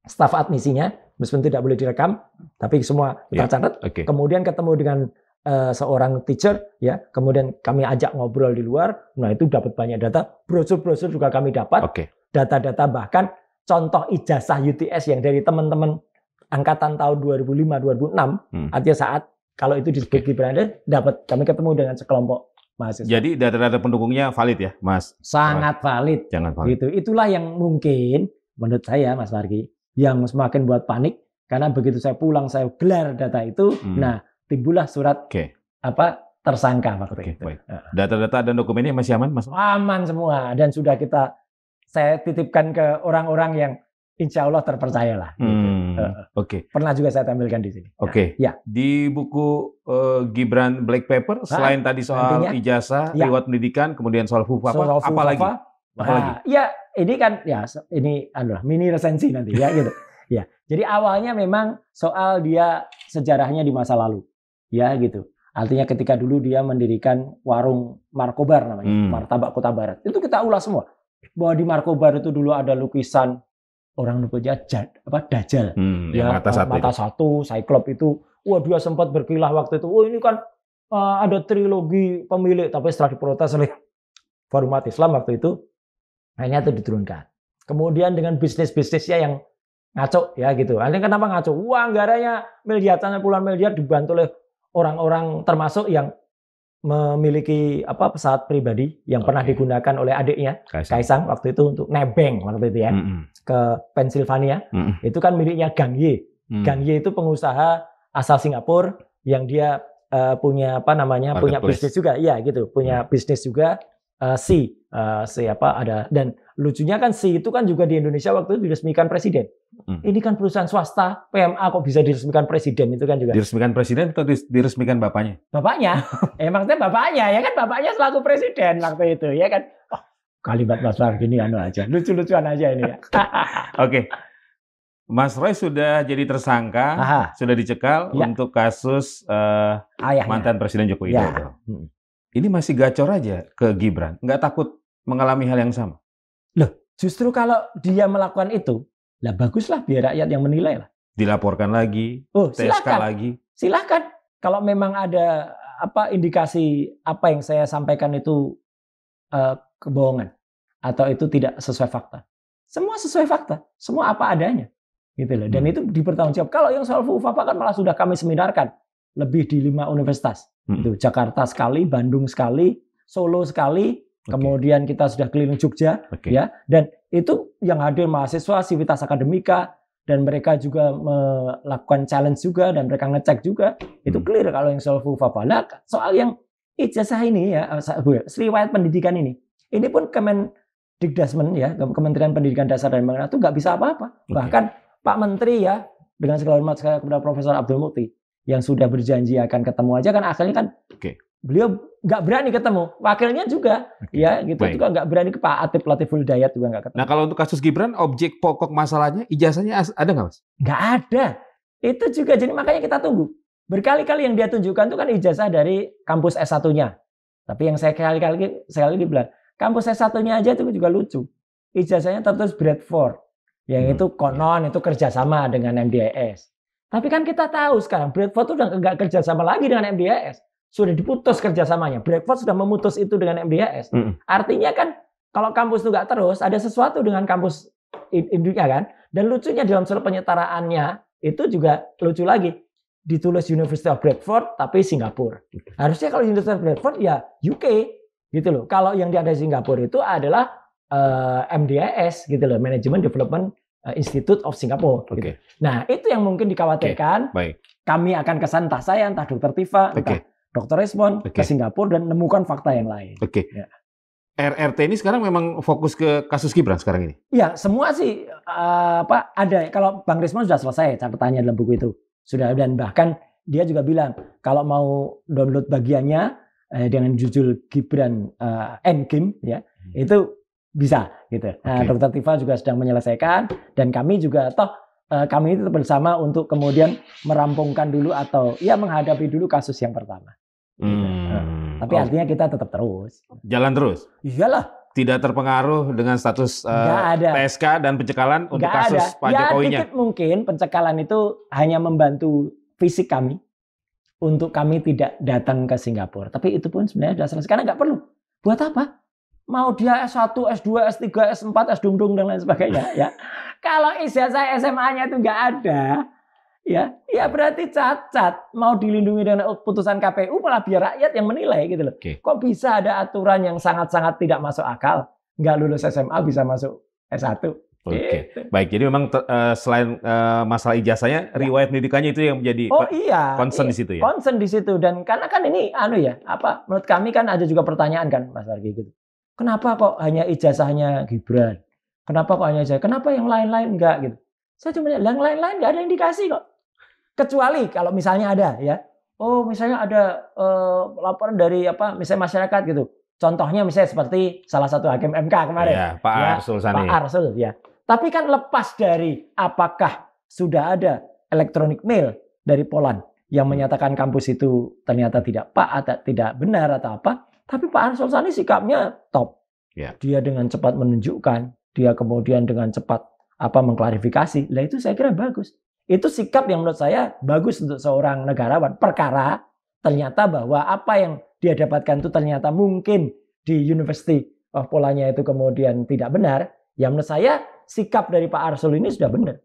staf admisinya, meskipun tidak boleh direkam, tapi semua tercatat. Kemudian ketemu dengan seorang teacher ya, kemudian kami ajak ngobrol di luar, nah itu dapat banyak data, brosur-brosur juga kami dapat, data-data bahkan contoh ijazah UTS yang dari teman-teman angkatan tahun 2005-2006, artinya saat kalau itu disebut Gibran dapat kami ketemu dengan sekelompok mahasiswa. Jadi data-data pendukungnya valid ya, Mas? Sangat valid. Sangat valid. Gitu. Itulah yang mungkin menurut saya, Mas Margi, yang semakin buat panik karena begitu saya pulang saya gelar data itu, nah timbullah surat tersangka waktu itu. Baik. Data-data dan dokumennya masih aman, Mas? Aman semua dan sudah saya titipkan ke orang-orang yang insya Allah terpercayalah. Oke. Pernah juga saya tampilkan di sini. Oke. Ya. Di buku Gibran Black Paper, selain tadi soal ijazah, riwayat pendidikan, kemudian soal FUFAPA, apa lagi? Ya, ini kan ini mini resensi nanti ya gitu. Ya. Jadi awalnya memang soal dia sejarahnya di masa lalu. Ya gitu. Artinya ketika dulu dia mendirikan warung Markobar namanya, Martabak Kota Barat. Itu kita ulas semua. Bahwa di Markobar itu dulu ada lukisan orang nyebutnya Dajjal. Ya, mata satu, Cyclops itu. Wah, dia sempat berkilah waktu itu. Oh, ini kan ada trilogi pemilik, tapi setelah diprotes oleh Forum Umat Islam waktu itu, akhirnya itu diturunkan. Kemudian dengan bisnis-bisnisnya yang ngaco ya gitu. Artinya kenapa ngaco? Wah, anggarannya miliaran, puluhan miliar dibantu oleh orang-orang termasuk yang memiliki pesawat pribadi yang pernah digunakan oleh adiknya Kaisang waktu itu untuk nebeng waktu itu ya ke Pennsylvania. Itu kan miliknya Gang Ye. Gang Ye itu pengusaha asal Singapura yang dia punya punya bisnis juga. Iya gitu, punya bisnis juga. Ada dan lucunya kan itu kan juga di Indonesia waktu itu diresmikan presiden. Ini kan perusahaan swasta, PMA kok bisa diresmikan presiden, itu kan juga. Diresmikan presiden atau diresmikan bapaknya? Bapaknya. Maksudnya bapaknya ya kan, bapaknya selaku presiden waktu itu ya kan. Oh, kalimat Mas Margi ini aja, lucu-lucuan aja ini ya. Oke. Mas Roy sudah jadi tersangka, sudah dicekal untuk kasus mantan Presiden Joko Widodo. Ini masih gacor aja ke Gibran, nggak takut mengalami hal yang sama? Loh, justru kalau dia melakukan itu, lah baguslah biar rakyat yang menilai lah. Dilaporkan lagi, TSK lagi. Silakan. Kalau memang ada indikasi apa yang saya sampaikan itu kebohongan atau itu tidak sesuai fakta. Semua sesuai fakta, semua apa adanya. Gitu loh. Dan itu dipertanggungjawab. Kalau yang soal FUFAPA kan malah sudah kami seminarkan lebih di 5 universitas. Itu Jakarta sekali, Bandung sekali, Solo sekali, kemudian kita sudah keliling Jogja, ya. Dan itu yang hadir mahasiswa Civitas Akademika dan mereka juga melakukan challenge juga dan mereka ngecek juga. Itu clear kalau yang soal FUFAPA. Nah, soal yang ijazah ini ya, riwayat pendidikan ini pun Kemendikdasmen ya, Kementerian Pendidikan Dasar dan Menengah itu nggak bisa apa-apa. Bahkan Pak Menteri ya, dengan segala hormat saya kepada Profesor Abdul Mukti yang sudah berjanji akan ketemu aja kan akhirnya kan beliau nggak berani ketemu, wakilnya juga ya gitu juga nggak berani ke Pak Atif Latiful Hidayat juga nggak ketemu. Nah kalau untuk kasus Gibran objek pokok masalahnya ijazahnya ada nggak Mas? Nggak ada, itu juga jadi makanya kita tunggu. Berkali-kali yang dia tunjukkan itu kan ijazah dari kampus S1-nya, tapi yang saya sekali lagi bilang kampus S1-nya aja itu juga lucu, ijazahnya tertulis Bradford, yang itu konon itu kerjasama dengan MDIS. Tapi kan kita tahu sekarang Bradford udah nggak kerjasama lagi dengan MDIS. Sudah diputus kerjasamanya. Bradford sudah memutus itu dengan MDIS. Artinya kan kalau kampus itu nggak terus, ada sesuatu dengan kampus induknya kan. Dan lucunya dalam surat penyetaraannya itu juga lucu lagi. Ditulis University of Bradford tapi Singapura. Harusnya kalau University of Bradford ya UK gitu loh. Kalau yang ada di Singapura itu adalah MDIS gitu loh, Management Development Institute of Singapore. Gitu. Nah, itu yang mungkin dikhawatirkan. Kami akan kesan entah saya, entah Dr. Tifa, entah Dr. Resmond ke Singapura dan menemukan fakta yang lain. Ya. RRT ini sekarang memang fokus ke kasus Gibran sekarang ini? Ya, semua sih ada. Kalau Bang Resmond sudah selesai catatannya dalam buku itu. Sudah, dan bahkan dia juga bilang kalau mau download bagiannya dengan judul Gibran Endgame ya, itu bisa gitu. Nah, Dr. Tifa juga sedang menyelesaikan dan kami juga kami itu bersama untuk kemudian merampungkan dulu atau ya menghadapi dulu kasus yang pertama. Gitu. Tapi artinya kita tetap terus. Jalan terus? Iyalah. Tidak terpengaruh dengan status PSK dan pencekalan untuk kasus Pak Jokowinya? Ya dikit mungkin pencekalan itu hanya membantu fisik kami. untuk kami tidak datang ke Singapura. Tapi itu pun sebenarnya sudah selesai. Karena nggak perlu. Buat apa? Mau dia S1, S2, S3, S4, S-dung-dung, dan lain sebagainya. Ya. Kalau ijazah SMA-nya itu nggak ada, ya berarti cacat. Mau dilindungi dengan putusan KPU, malah biar rakyat yang menilai gitu loh. Kok bisa ada aturan yang sangat-sangat tidak masuk akal? Nggak lulus SMA bisa masuk S1. Oke. Baik, jadi memang selain masalah ijazahnya, riwayat pendidikannya itu yang menjadi concern di situ ya. Concern di situ, dan karena kan ini menurut kami kan ada juga pertanyaan kan Mas Margi gitu. Kenapa kok hanya ijazahnya Gibran? Kenapa kok hanya ijazah? Kenapa yang lain-lain enggak gitu? Saya cuma yang lain-lain enggak ada indikasi kok. Kecuali kalau misalnya ada ya. Oh, misalnya ada laporan dari misalnya masyarakat gitu. Contohnya misalnya seperti salah satu hakim MK kemarin. Ya, Pak Arsul Sani. Pak Arsul ya. Tapi kan lepas dari apakah sudah ada electronic mail dari Poland yang menyatakan kampus itu ternyata tidak benar atau apa, tapi Pak Arsul Sani sikapnya top. Ya. Dia dengan cepat menunjukkan, dia kemudian dengan cepat mengklarifikasi. Lah itu saya kira bagus. Itu sikap yang menurut saya bagus untuk seorang negarawan. Perkara ternyata bahwa apa yang dia dapatkan itu ternyata mungkin di University of Polandnya itu kemudian tidak benar. Ya menurut saya sikap dari Pak Arsul ini sudah benar.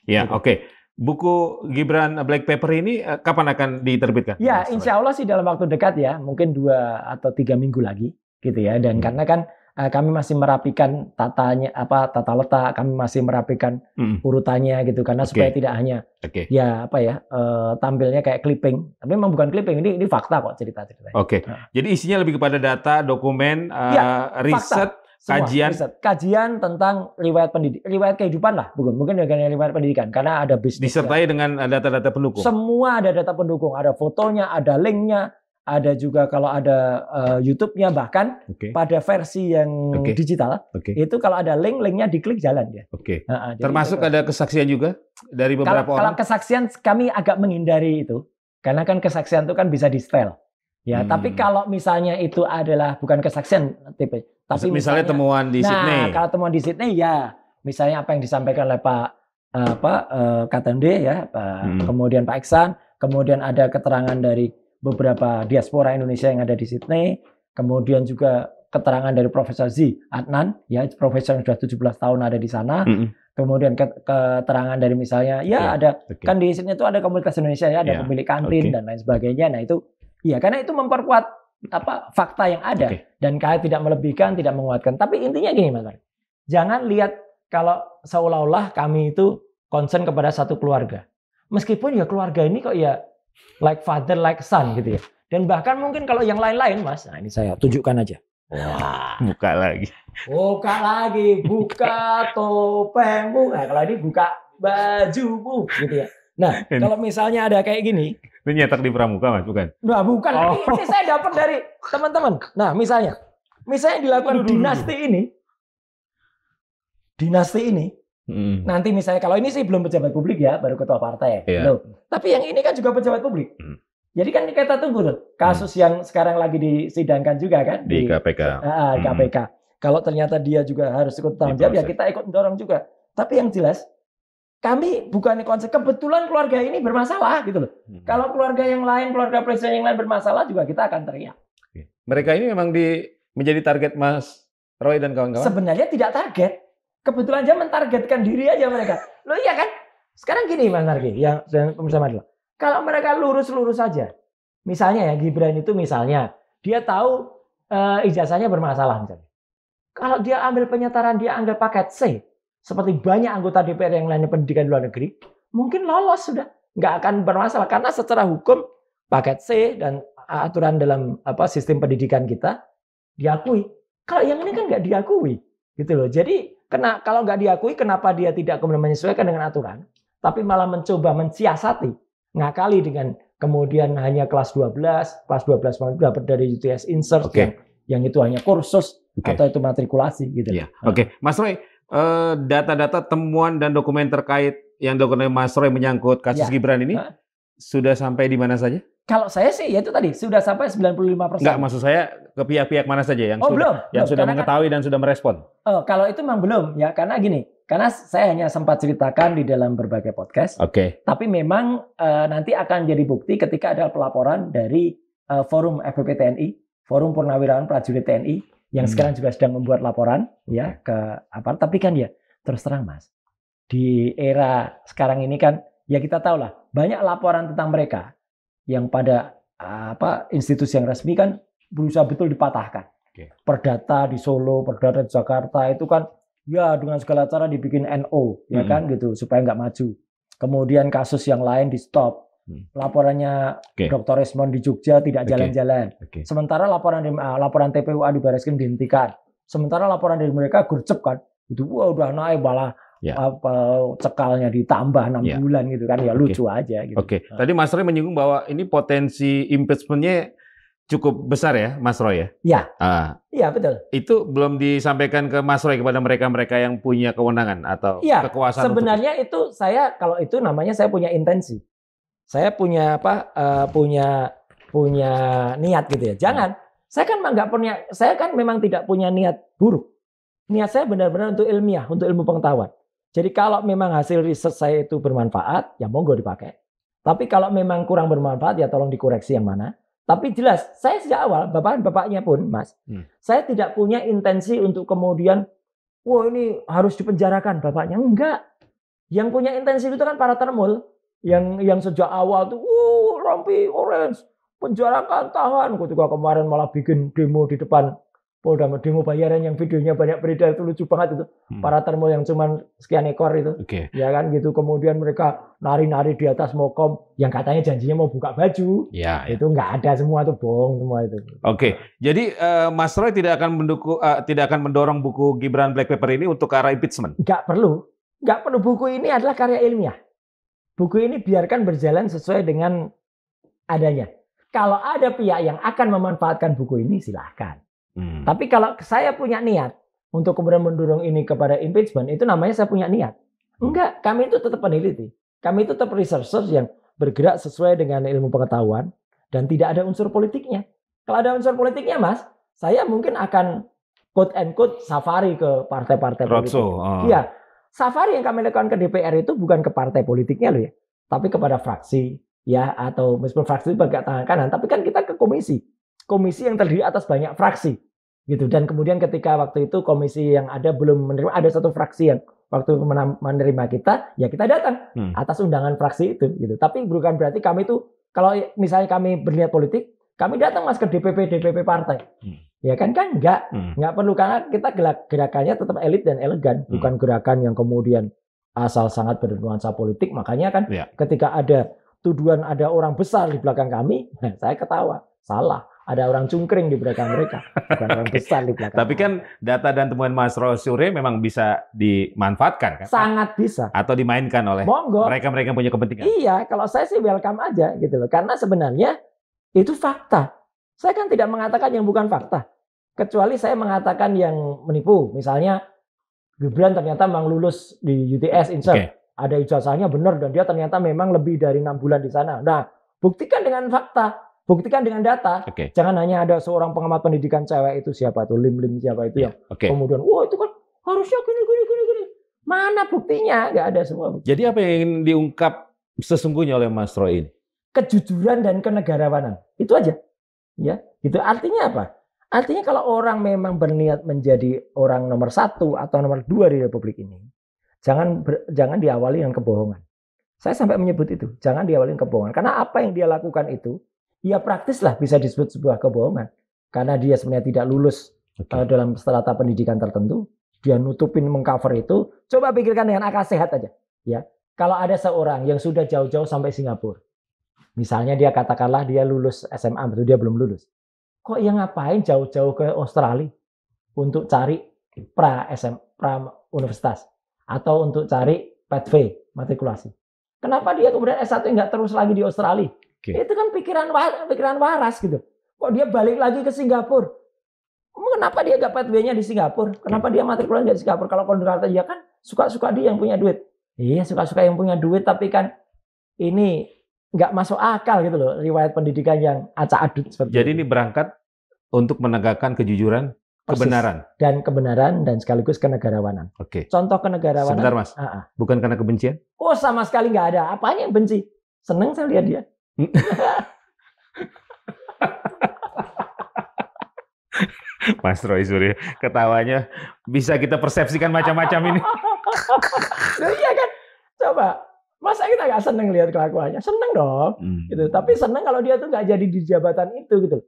Ya, gitu. Oke. Buku Gibran Black Paper ini kapan akan diterbitkan? Ya, insya Allah sih dalam waktu dekat ya, mungkin 2 atau 3 minggu lagi, gitu ya. Dan karena kan kami masih merapikan tata letak, kami masih merapikan urutannya gitu, karena supaya tidak hanya tampilnya kayak clipping. Tapi memang bukan clipping, ini fakta kok cerita-ceritanya. Oke. Jadi isinya lebih kepada data, dokumen, riset. Kajian tentang riwayat kehidupan lah, mungkin dengan riwayat pendidikan, karena ada bisnis. Disertai dengan data-data pendukung. Semua ada data pendukung, ada fotonya, ada linknya, ada juga kalau ada YouTube-nya, bahkan pada versi yang digital itu kalau ada linknya diklik jalan dia. Termasuk ada kesaksian juga dari beberapa orang. Kalau kesaksian kami agak menghindari itu, karena kan kesaksian itu kan bisa di setel. Ya, tapi kalau misalnya itu adalah bukan kesaksian tipe, tapi misalnya temuan di Sydney. Kalau temuan di Sydney ya, misalnya apa yang disampaikan oleh Pak Katende ya, kemudian Pak Iksan, kemudian ada keterangan dari beberapa diaspora Indonesia yang ada di Sydney, kemudian juga keterangan dari Profesor Z Adnan, ya profesor yang sudah 17 tahun ada di sana. Kemudian keterangan dari misalnya ada kan di Sydney itu ada komunitas Indonesia ya, ada pemilik kantin dan lain sebagainya. Nah itu iya, karena itu memperkuat fakta yang ada dan kalian tidak melebihkan, tidak menguatkan. Tapi intinya gini, Mas. Jangan lihat kalau seolah-olah kami itu concern kepada satu keluarga. Meskipun ya keluarga ini kok ya like father, like son gitu ya. Dan bahkan mungkin kalau yang lain-lain, Mas. Nah, ini saya tunjukkan aja. Wah, buka lagi. Buka topengmu. Nah, kalau ini buka bajumu gitu ya. Nah, kalau misalnya ada kayak gini, ini nyetak di Pramuka, Mas, bukan? Nah, bukan. Ini saya dapat dari teman-teman. Nah, misalnya dilakukan dinasti ini. Nanti misalnya kalau ini sih belum pejabat publik ya, baru ketua partai. Tapi yang ini kan juga pejabat publik. Jadi kan kita tunggu tuh kasus yang sekarang lagi disidangkan juga kan di KPK. KPK. Kalau ternyata dia juga harus ikut tanggung jawab, ya kita ikut mendorong juga. Tapi yang jelas kami bukan konsep kebetulan keluarga ini bermasalah gitu loh. Kalau keluarga yang lain, keluarga presiden yang lain bermasalah juga kita akan teriak. Mereka ini memang menjadi target Mas Roy dan kawan-kawan? Sebenarnya tidak target. Kebetulan aja mentargetkan diri aja mereka. Loh iya kan? Sekarang gini Mas Nargi, yang bersama dulu. Kalau mereka lurus-lurus saja. Misalnya ya Gibran itu misalnya dia tahu ijazahnya bermasalah misalnya. Kalau dia ambil penyetaraan, dia ambil paket C. Seperti banyak anggota DPR yang lainnya pendidikan luar negeri, mungkin lolos sudah, nggak akan bermasalah karena secara hukum paket C dan aturan dalam sistem pendidikan kita diakui. Kalau yang ini kan nggak diakui, gitu loh. Jadi kalau nggak diakui, kenapa dia tidak kemudian menyesuaikan dengan aturan, tapi malah mencoba mensiasati, ngakali dengan kemudian hanya kelas 12 mau dapat dari UTS Insert yang itu hanya kursus atau itu matrikulasi, gitu. Mas Roy. Data-data temuan dan dokumen terkait yang dilakukan oleh Mas Roy menyangkut kasus Gibran ini sudah sampai di mana saja? Kalau saya sih ya itu tadi sudah sampai 95%. Enggak, maksud saya ke pihak-pihak mana saja yang belum, sudah mengetahui dan sudah merespon. Kalau itu memang belum ya, karena gini, karena saya hanya sempat ceritakan di dalam berbagai podcast. Oke. Tapi memang nanti akan jadi bukti ketika ada pelaporan dari Forum FPP TNI, Forum Purnawirawan Prajurit TNI yang sekarang juga sedang membuat laporan ya ke apa. Tapi kan ya terus terang Mas, di era sekarang ini kan ya kita tahu lah banyak laporan tentang mereka yang pada institusi yang resmi kan berusaha betul dipatahkan. Perdata di Solo, perdata di Jakarta itu kan ya dengan segala cara dibikin NO ya kan gitu supaya nggak maju. Kemudian kasus yang lain di stop. Laporannya Dr. Resmond di Jogja tidak jalan-jalan. Sementara laporan TPUA di Barreskrim dihentikan. Sementara laporan dari mereka gercep kan. Itu udah naik malah cekalnya ditambah 6 bulan gitu kan, ya lucu aja gitu. Tadi Mas Roy menyinggung bahwa ini potensi impeachment-nya cukup besar ya, Mas Roy ya? Iya. Iya, betul. Itu belum disampaikan ke Mas Roy kepada mereka-mereka yang punya kewenangan atau kekuasaan? Sebenarnya itu saya kalau itu namanya saya punya intensi. Saya punya punya niat gitu ya. Jangan. Saya kan memang tidak punya niat buruk. Niat saya benar-benar untuk ilmiah, untuk ilmu pengetahuan. Jadi kalau memang hasil riset saya itu bermanfaat, ya monggo dipakai. Tapi kalau memang kurang bermanfaat, ya tolong dikoreksi yang mana. Tapi jelas, saya sejak awal, bapaknya pun, Mas, saya tidak punya intensi untuk kemudian, wah ini harus dipenjarakan bapaknya. Enggak. Yang punya intensi itu kan para termul, yang sejak awal tuh, rompi orange, penjarakan, tahan. Ketika kemarin malah bikin demo di depan Polda, demo bayaran yang videonya banyak beredar itu lucu banget itu. Para termul yang cuman sekian ekor itu. Ya kan gitu. Kemudian mereka nari-nari di atas mokom yang katanya janjinya mau buka baju. Itu nggak ada, semua itu bohong semua itu. Jadi Mas Roy tidak akan mendorong buku Gibran Black Paper ini untuk ke arah impeachment? Nggak perlu. Buku ini adalah karya ilmiah. Buku ini biarkan berjalan sesuai dengan adanya. Kalau ada pihak yang akan memanfaatkan buku ini, silahkan. Tapi kalau saya punya niat untuk kemudian mendorong ini kepada impeachment, itu namanya saya punya niat. Enggak, kami itu tetap peneliti. Kami itu tetap researchers yang bergerak sesuai dengan ilmu pengetahuan dan tidak ada unsur politiknya. Kalau ada unsur politiknya, Mas, saya mungkin akan quote and quote safari ke partai-partai politik. Iya, safari yang kami lakukan ke DPR itu bukan ke partai politiknya loh ya, tapi kepada fraksi ya, atau meskipun fraksi itu bagian tangan kanan, tapi kan kita ke komisi yang terdiri atas banyak fraksi gitu. Dan kemudian ketika waktu itu komisi yang ada belum menerima, ada satu fraksi yang waktu menerima kita, ya kita datang atas undangan fraksi itu gitu. Tapi bukan berarti kami itu, kalau misalnya kami berniat politik, kami datang Mas ke DPP partai. Ya kan enggak perlu, karena kita gerakannya tetap elit dan elegan, bukan gerakan yang kemudian asal sangat bernuansa politik. Makanya kan ketika ada tuduhan ada orang besar di belakang kami, saya ketawa. Salah. Ada orang cungkring di belakang mereka, bukan orang besar di belakang. Tapi kan data dan temuan Mas Roy Suryo memang bisa dimanfaatkan kan? Sangat bisa. Atau dimainkan oleh mereka-mereka yang punya kepentingan. Iya, kalau saya sih welcome aja gitu loh. Karena sebenarnya itu fakta. Saya kan tidak mengatakan yang bukan fakta. Kecuali saya mengatakan yang menipu. Misalnya Gibran ternyata memang lulus di UTS Insert. Ada ijazahnya benar dan dia ternyata memang lebih dari 6 bulan di sana. Nah, buktikan dengan fakta. Buktikan dengan data. Jangan hanya ada seorang pengamat pendidikan cewek itu siapa tuh, Lim siapa itu yang kemudian, itu kan harusnya gini. Mana buktinya? Nggak ada semua. Jadi apa yang ingin diungkap sesungguhnya oleh Mas Roy ini? Kejujuran dan kenegarawanan. Itu aja. Ya, gitu. Artinya apa? Artinya kalau orang memang berniat menjadi orang nomor 1 atau nomor 2 di Republik ini, jangan diawali dengan kebohongan. Saya sampai menyebut itu, jangan diawali dengan kebohongan. Karena apa yang dia lakukan itu, ya praktis lah bisa disebut sebuah kebohongan. Karena dia sebenarnya tidak lulus dalam strata pendidikan tertentu. Dia nutupin mengcover itu. Coba pikirkan dengan akal sehat aja. Ya, kalau ada seorang yang sudah jauh-jauh sampai Singapura. Misalnya dia katakanlah dia lulus SMA, betul dia belum lulus. Kok yang ngapain jauh-jauh ke Australia untuk cari pra universitas atau untuk cari pathway matrikulasi? Kenapa dia kemudian S1 nggak terus lagi di Australia? Itu kan pikiran waras gitu. Kok dia balik lagi ke Singapura? Kenapa dia gak pathway-nya di Singapura? Kenapa dia matrikulasi di Singapura? Kalau kontraktor ya kan suka-suka dia yang punya duit. Iya, suka-suka yang punya duit, tapi kan ini nggak masuk akal gitu loh, riwayat pendidikan yang acak-adut seperti Jadi itu. ini berangkat untuk menegakkan kejujuran, Persis. kebenaran. Dan kebenaran dan sekaligus kenegarawanan. Oke. Contoh kenegarawanan. Sebentar Mas, bukan karena kebencian? Oh sama sekali nggak ada. Apanya yang benci? Seneng saya lihat dia. Mas Roy Suryo, ketawanya bisa kita persepsikan macam-macam ini. Loh, iya kan? Coba, masa kita nggak seneng lihat kelakuannya? Seneng dong. Gitu. Tapi seneng kalau dia tuh nggak jadi di jabatan itu gitu.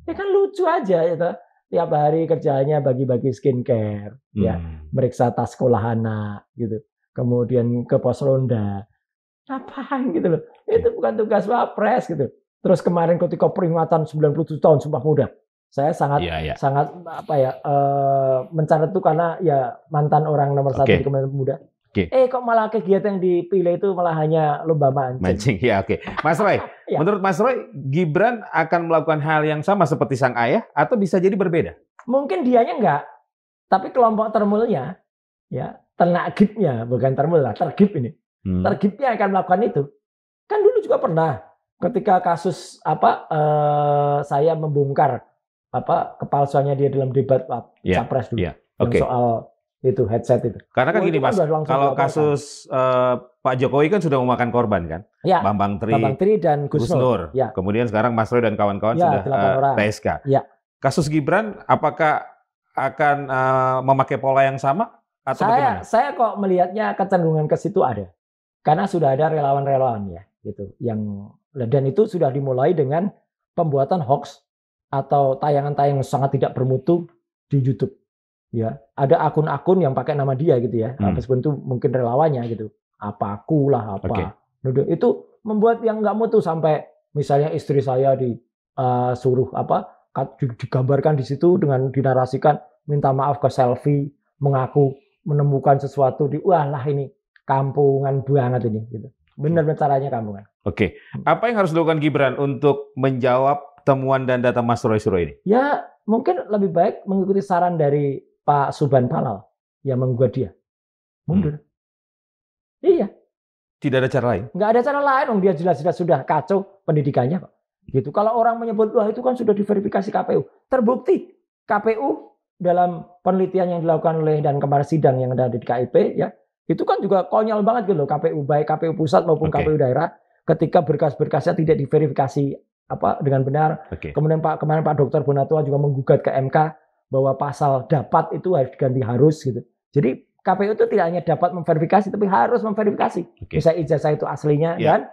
Ya kan lucu aja gitu. Tiap hari kerjanya bagi-bagi skincare, ya, meriksa tas sekolah anak gitu. Kemudian ke pos ronda. Ngapain gitu loh. Itu bukan tugas Wapres gitu. Terus kemarin ketika peringatan 97 tahun Sumpah Pemuda, saya sangat sangat mencatat itu karena ya mantan orang nomor 1 di Kementerian Pemuda. Kok malah kegiatan yang dipilih itu malah hanya lomba mancing. Ya oke. Mas Roy, menurut Mas Roy, Gibran akan melakukan hal yang sama seperti sang ayah atau bisa jadi berbeda? Mungkin dianya enggak, tapi kelompok termulnya, ya tergibnya, bukan termul lah, tergib ini. Tergibnya akan melakukan itu. Kan dulu juga pernah ketika kasus saya membongkar kepalsuannya dia dalam debat Capres dulu. Yang soal itu headset itu. Karena kan gini Mas, kalau kasus Pak Jokowi kan sudah memakan korban kan? Ya, Bambang Tri dan Gus Nur. Ya. Kemudian sekarang Mas Roy dan kawan-kawan sudah TSK. Ya. Kasus Gibran apakah akan memakai pola yang sama atau bagaimana? Saya kok melihatnya kecenderungan ke situ ada. Karena sudah ada relawan-relawan ya gitu dan itu sudah dimulai dengan pembuatan hoax atau tayangan-tayangan sangat tidak bermutu di YouTube. Ya, ada akun-akun yang pakai nama dia gitu ya. Meskipun itu mungkin relawannya gitu. Itu membuat yang nggak mutu sampai misalnya istri saya disuruh digambarkan di situ dengan dinarasikan minta maaf ke selfie, mengaku menemukan sesuatu walah ini kampungan banget ini gitu. Benar caranya kampungan. Oke. Apa yang harus dilakukan Gibran untuk menjawab temuan dan data Mas Roy Suryo ini? Ya, mungkin lebih baik mengikuti saran dari Pak Subhan Palal yang menggugat dia. Mundur. Iya. Tidak ada cara lain? Nggak ada cara lain. Dia jelas-jelas sudah kacau pendidikannya kok. Gitu. Kalau orang menyebut, wah itu kan sudah diverifikasi KPU. Terbukti KPU dalam penelitian yang dilakukan oleh dan kemarin sidang yang ada di KIP ya, itu kan juga konyol banget gitu loh KPU, baik KPU pusat maupun KPU daerah, ketika berkas-berkasnya tidak diverifikasi dengan benar. Kemudian kemarin Pak Dr. Bonatua juga menggugat ke MK bahwa pasal dapat itu harus diganti harus gitu. Jadi KPU itu tidak hanya dapat memverifikasi tapi harus memverifikasi. Misalnya ijazah itu aslinya kan.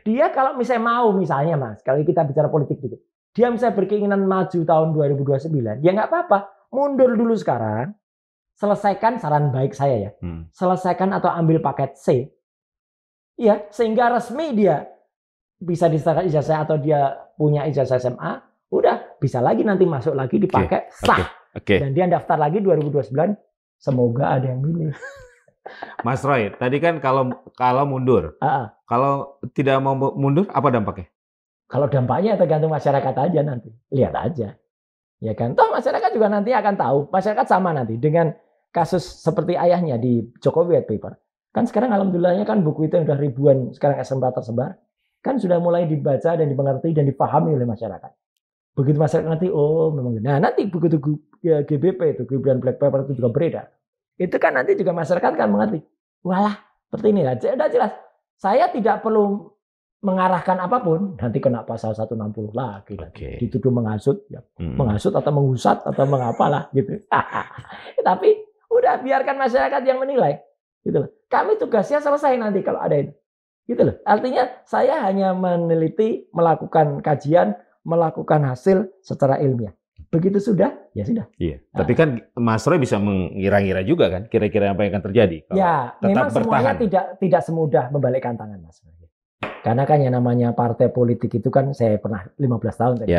Dia kalau misalnya mau misalnya Mas, kalau kita bicara politik dikit. Dia misalnya berkeinginan maju tahun 2029, ya nggak apa-apa. Mundur dulu sekarang. Selesaikan saran baik saya ya. Selesaikan atau ambil paket C. Ya, sehingga resmi dia bisa disahkan ijazah atau dia punya ijazah SMA, udah bisa lagi nanti masuk lagi dipakai sah. Dan dia daftar lagi 2029, semoga ada yang milih. Mas Roy, tadi kan kalau mundur. Kalau tidak mau mundur apa dampaknya? Kalau dampaknya tergantung masyarakat aja nanti. Lihat aja. Ya kan? Toh masyarakat juga nanti akan tahu. Masyarakat sama nanti dengan kasus seperti ayahnya di Jokowi White Paper. Kan sekarang alhamdulillahnya kan buku itu udah ribuan sekarang exemplar tersebar. Kan sudah mulai dibaca dan dimengerti dan dipahami oleh masyarakat. Begitu masyarakat nanti, oh memang. Nah nanti begitu GBP itu, Gibran Black Paper itu juga beredar. Itu kan nanti juga masyarakat kan mengerti. Walah, seperti ini lah. Sudah jelas. Saya tidak perlu mengarahkan apapun. Nanti kena pasal 160 lagi. Dituduh menghasut. Ya. Menghasut atau menghusat atau mengapalah gitu. Tapi udah biarkan masyarakat yang menilai. Gitu loh. Kami tugasnya selesai nanti kalau ada itu. Gitu loh. Artinya saya hanya meneliti, melakukan kajian, melakukan hasil secara ilmiah. Begitu sudah, ya sudah. Iya. Tapi kan Mas Roy bisa mengira-ngira juga kan, kira-kira apa yang akan terjadi. Ya, memang semuanya tidak semudah membalikkan tangan, Mas. Karena kan yang namanya partai politik itu kan saya pernah 15 tahun tadi.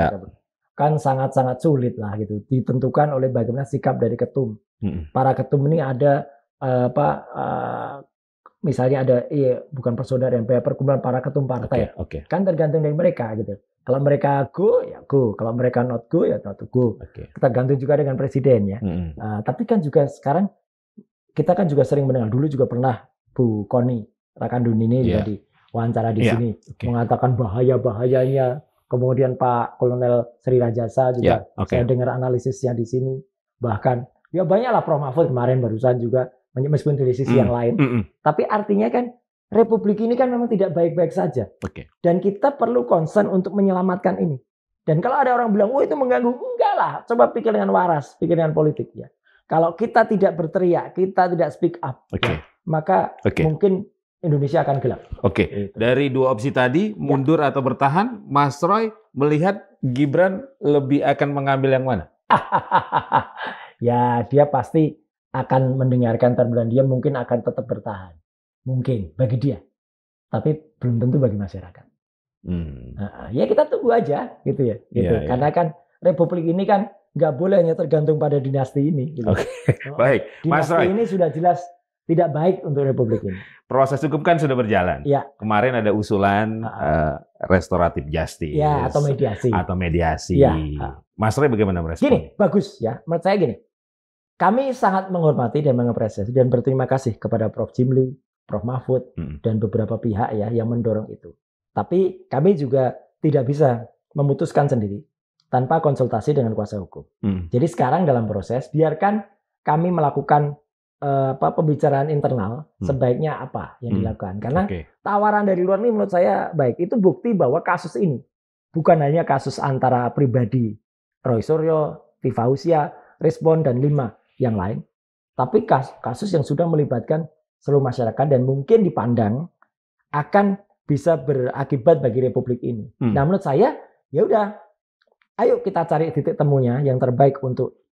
Kan sangat-sangat sulit lah gitu. Ditentukan oleh bagaimana sikap dari ketum. Para ketum ini ada misalnya ada bukan persaudaraan, perkumpulan para ketum partai. Kan tergantung dari mereka gitu. Kalau mereka go, ya go. Kalau mereka not go, ya not go. Tergantung juga dengan presiden ya. Tapi kan juga sekarang kita kan juga sering mendengar. Dulu juga pernah Bu Koni Rakanduni ini juga wawancara di Iya, sini, oke. mengatakan bahaya-bahayanya. Kemudian Pak Kolonel Sri Rajasa juga Ya, oke. saya dengar analisisnya di sini. Bahkan ya banyaklah Prof. Mahfud kemarin barusan juga meskipun dari sisi yang lain. Tapi artinya kan Republik ini kan memang tidak baik-baik saja. Oke. Dan kita perlu concern untuk menyelamatkan ini. Dan kalau ada orang bilang, oh itu mengganggu, enggak lah. Coba pikir dengan waras, pikir dengan politik ya. Kalau kita tidak berteriak, kita tidak speak up, ya, maka mungkin Indonesia akan gelap. Oke. Dari dua opsi tadi, mundur atau bertahan, Mas Roy melihat Gibran lebih akan mengambil yang mana? Ya, dia pasti akan mendengarkan terberan, dia mungkin akan tetap bertahan. Mungkin bagi dia. Tapi belum tentu bagi masyarakat. Nah, ya kita tunggu aja gitu ya. Gitu. Ya, karena kan Republik ini kan nggak boleh hanya tergantung pada dinasti ini. Gitu. Oke. Baik, Mas Dinasti Roy. ini sudah jelas tidak baik untuk Republik ini. Proses hukum kan sudah berjalan. Ya. Kemarin ada usulan restoratif justice. Ya, atau mediasi. Atau mediasi. Ya. Mas Roy bagaimana merespon? Gini, bagus ya. Menurut saya gini. Kami sangat menghormati dan mengapresiasi dan berterima kasih kepada Prof. Jimli, Prof. Mahfud, dan beberapa pihak ya yang mendorong itu. Tapi kami juga tidak bisa memutuskan sendiri tanpa konsultasi dengan kuasa hukum. Jadi sekarang dalam proses, biarkan kami melakukan pembicaraan internal sebaiknya apa yang dilakukan. Karena tawaran dari luar ini menurut saya baik. Itu bukti bahwa kasus ini bukan hanya kasus antara pribadi Roy Suryo, Tiva Husya, Respon, dan 5 yang lain. Tapi kasus yang sudah melibatkan seluruh masyarakat dan mungkin dipandang akan bisa berakibat bagi Republik ini. Nah menurut saya, ya udah, ayo kita cari titik temunya yang terbaik untuk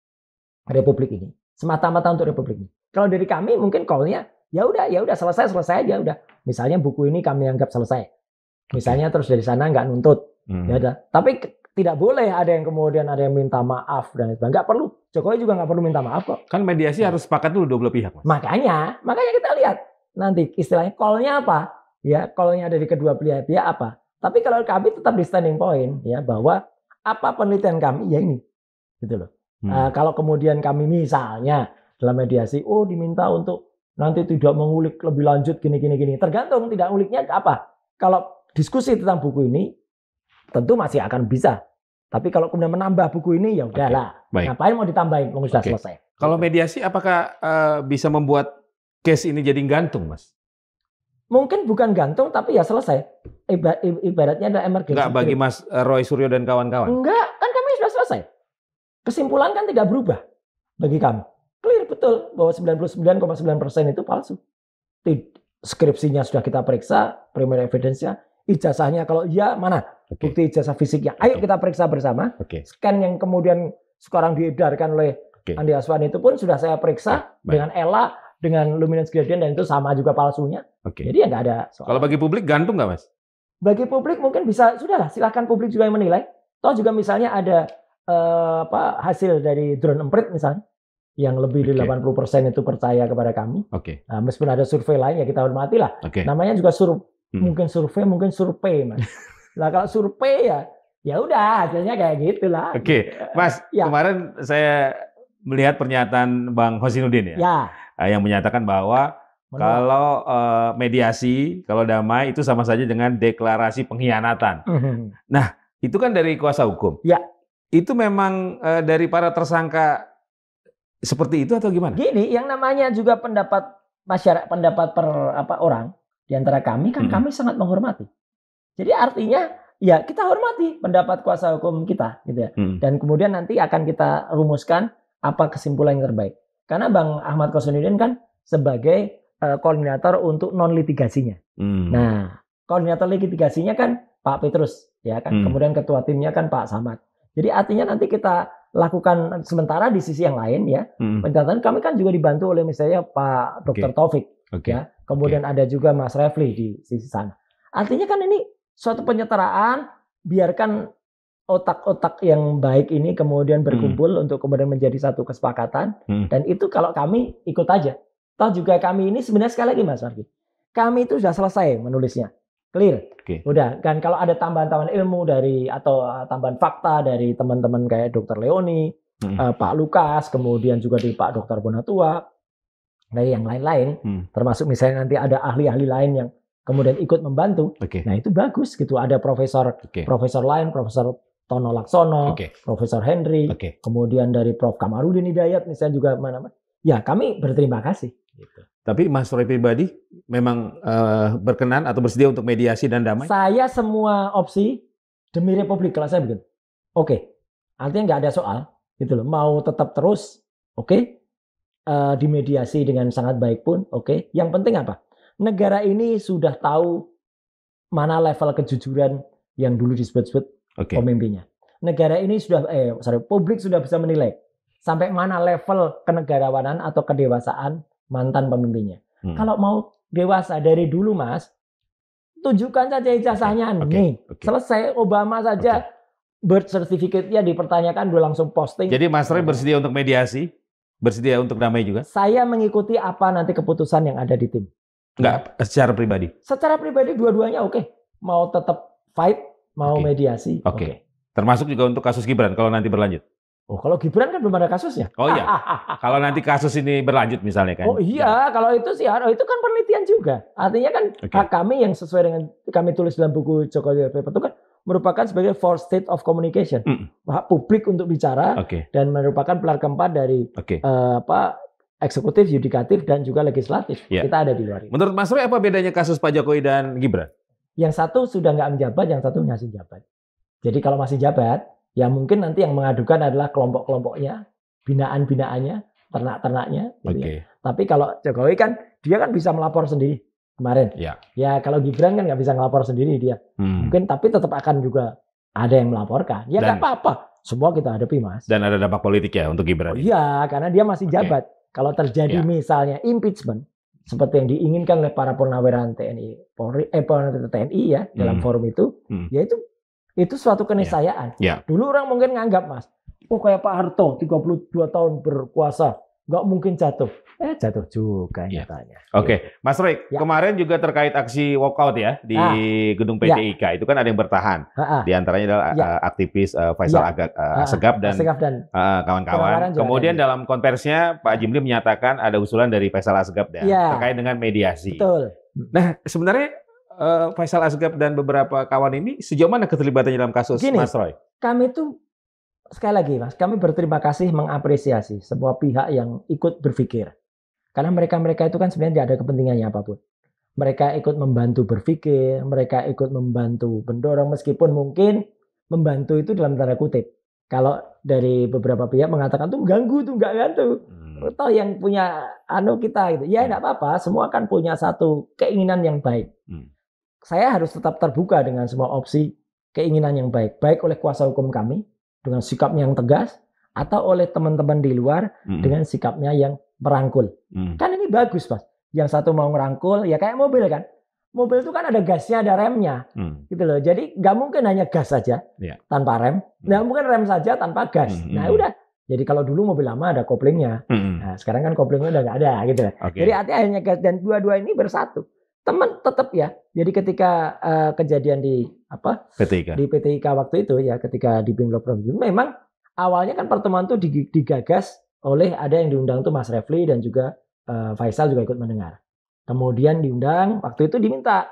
Republik ini. Semata-mata untuk Republik ini. Kalau dari kami mungkin call-nya ya udah selesai aja udah. Misalnya buku ini kami anggap selesai. Misalnya terus dari sana nggak nuntut. Ya udah. Tapi tidak boleh ada yang kemudian ada yang minta maaf dan sebagainya. Nggak perlu. Jokowi juga nggak perlu minta maaf kok. Kan mediasi harus sepakat dulu dua belah pihak, Mas. Makanya kita lihat nanti istilahnya call-nya apa? Ya, call-nya dari kedua pihak apa? Tapi kalau kami tetap di standing point ya bahwa apa penelitian kami ya ini. Gitu loh. Kalau kemudian kami misalnya dalam mediasi, diminta untuk nanti tidak mengulik lebih lanjut gini. Tergantung tidak uliknya apa. Kalau diskusi tentang buku ini, tentu masih akan bisa. Tapi kalau kemudian menambah buku ini, ya udahlah. Ngapain mau ditambahin? Sudah selesai. Kalau mediasi, apakah bisa membuat case ini jadi gantung, Mas? Mungkin bukan gantung, tapi ya selesai. Ibaratnya ada emergency. Enggak bagi Mas Roy Suryo dan kawan-kawan? Enggak, kan kami sudah selesai. Kesimpulan kan tidak berubah bagi kami. Clear betul bahwa 99,9% itu palsu. Skripsinya sudah kita periksa, primary evidence-nya, ijazahnya kalau iya mana? Bukti ijazah fisiknya. Ayo kita periksa bersama. Scan yang kemudian sekarang diedarkan oleh Andi Aswan itu pun sudah saya periksa dengan ELA, dengan luminance gradient dan itu sama juga palsunya. Jadi ya nggak ada soal. Kalau bagi publik gantung nggak, Mas? Bagi publik mungkin bisa, sudahlah silahkan publik juga yang menilai. Toh juga misalnya ada hasil dari drone emprit misalnya. Yang lebih dari 80% itu percaya kepada kami. Nah, meskipun ada survei lain ya kita hormati lah. Namanya juga mungkin survei, Mas. Lah kalau survei ya udah hasilnya kayak gitulah. Mas, kemarin saya melihat pernyataan Bang Hosinuddin ya. Yang menyatakan bahwa kalau mediasi, kalau damai itu sama saja dengan deklarasi pengkhianatan. Nah, itu kan dari kuasa hukum. Ya. Itu memang dari para tersangka seperti itu atau gimana? Gini, yang namanya juga pendapat masyarakat, pendapat orang di antara kami kan kami sangat menghormati. Jadi artinya ya kita hormati pendapat kuasa hukum kita gitu ya. Dan kemudian nanti akan kita rumuskan apa kesimpulan yang terbaik. Karena Bang Ahmad Kossonudin kan sebagai koordinator untuk non litigasinya. Nah, koordinator litigasinya kan Pak Petrus ya kan. Kemudian ketua timnya kan Pak Samad. Jadi artinya nanti kita lakukan sementara di sisi yang lain ya. Pencatatan kami kan juga dibantu oleh misalnya Pak Dr. Taufik ya. Kemudian ada juga Mas Refli di sisi sana. Artinya kan ini suatu penyetaraan, biarkan otak-otak yang baik ini kemudian berkumpul untuk kemudian menjadi satu kesepakatan. Dan itu kalau kami ikut aja. Toh juga kami ini sebenarnya sekali lagi Mas Margi, kami itu sudah selesai menulisnya. Clear. Udah. Dan kalau ada tambahan-tambahan ilmu dari atau tambahan fakta dari teman-teman kayak Dr. Leoni, Pak Lukas, kemudian juga di Pak Dr. Bonatua, dari yang lain-lain, termasuk misalnya nanti ada ahli-ahli lain yang kemudian ikut membantu. Nah itu bagus gitu. Ada profesor lain, Profesor Tono Laksono, Profesor Henry, kemudian dari Prof. Kamarudin Hidayat misalnya juga mana-mana. Ya kami berterima kasih. Gitu. Tapi Mas Roy pribadi memang berkenan atau bersedia untuk mediasi dan damai? Saya semua opsi demi Republik kalau saya begitu. Artinya nggak ada soal, gitu loh. Mau tetap terus, dimediasi dengan sangat baik pun, Yang penting apa? Negara ini sudah tahu mana level kejujuran yang dulu disebut-sebut pemimpinnya. Negara ini publik sudah bisa menilai sampai mana level kenegarawanan atau kedewasaan mantan pemimpinnya. Kalau mau dewasa dari dulu, Mas, tunjukkan saja ijazahnya selesai. Obama saja birth certificate-nya dipertanyakan, udah langsung posting. Jadi Mas Roy bersedia untuk mediasi, bersedia untuk damai juga? Saya mengikuti apa nanti keputusan yang ada di tim. Enggak, secara pribadi? Secara pribadi dua-duanya Mau tetap fight, mau mediasi. Termasuk juga untuk kasus Gibran kalau nanti berlanjut? Kalau Gibran kan belum ada kasusnya. Oh iya, kalau nanti kasus ini berlanjut misalnya kan? Oh iya, kalau itu sih, itu kan penelitian juga. Artinya kan hak kami yang sesuai dengan kami tulis dalam buku Jokowi Paper itu kan merupakan sebagai fourth state of communication. Hak publik untuk bicara dan merupakan pilar keempat dari eksekutif, yudikatif, dan juga legislatif. Kita ada di luar itu. Menurut Mas Roy apa bedanya kasus Pak Jokowi dan Gibran? Yang satu sudah nggak menjabat, yang satu masih jabat. Jadi kalau masih jabat, ya mungkin nanti yang mengadukan adalah kelompok-kelompoknya, binaan-binaannya, ternak-ternaknya. Gitu ya. Tapi kalau Jokowi kan, dia kan bisa melapor sendiri kemarin. Ya kalau Gibran kan nggak bisa melapor sendiri dia. Mungkin tapi tetap akan juga ada yang melaporkan. Ya nggak apa-apa. Semua kita hadapi, Mas. Dan ada dampak politik ya untuk Gibran? Iya, karena dia masih jabat. Kalau terjadi misalnya impeachment, seperti yang diinginkan oleh para purnawirawan TNI, TNI ya dalam forum itu, ya itu suatu keniscayaan. Dulu orang mungkin nganggap, Mas, kayak Pak Harto 32 tahun berkuasa, nggak mungkin jatuh. Jatuh juga nyatanya. Mas Roy, kemarin juga terkait aksi walkout ya di gedung PT IKA, itu kan ada yang bertahan. Di antaranya adalah aktivis Faisal Assegaf dan kawan-kawan. Kemudian dalam konversinya Pak Jimli menyatakan ada usulan dari Faisal Assegaf terkait dengan mediasi. Betul. Nah, sebenarnya Faisal Assegaf dan beberapa kawan ini sejauh mana keterlibatannya dalam kasus Mas Roy? Kami itu sekali lagi, Mas, kami berterima kasih, mengapresiasi semua pihak yang ikut berpikir. Karena mereka itu kan sebenarnya tidak ada kepentingannya apapun. Mereka ikut membantu berpikir, mereka ikut membantu mendorong, meskipun mungkin membantu itu dalam tanda kutip. Kalau dari beberapa pihak mengatakan tuh ganggu, tuh nggak gantu. Toh yang punya kita gitu. Ya enggak apa-apa, semua kan punya satu keinginan yang baik. Saya harus tetap terbuka dengan semua opsi keinginan yang baik. Baik oleh kuasa hukum kami dengan sikapnya yang tegas, atau oleh teman-teman di luar dengan sikapnya yang merangkul. Kan ini bagus, Mas. Yang satu mau merangkul, ya kayak mobil kan. Mobil itu kan ada gasnya, ada remnya. Gitu loh. Jadi nggak mungkin hanya gas saja tanpa rem. Nggak mungkin rem saja tanpa gas. Nah udah. Jadi kalau dulu mobil lama ada koplingnya. Nah, sekarang kan koplingnya udah nggak ada gitu. Jadi artinya hanya gas, dan dua-dua ini bersatu. Teman tetap ya. Jadi ketika kejadian di di PT IKA waktu itu ya, ketika di BIM memang awalnya kan pertemuan itu digagas oleh ada yang diundang tuh Mas Refli dan juga Faisal juga ikut mendengar. Kemudian diundang, waktu itu diminta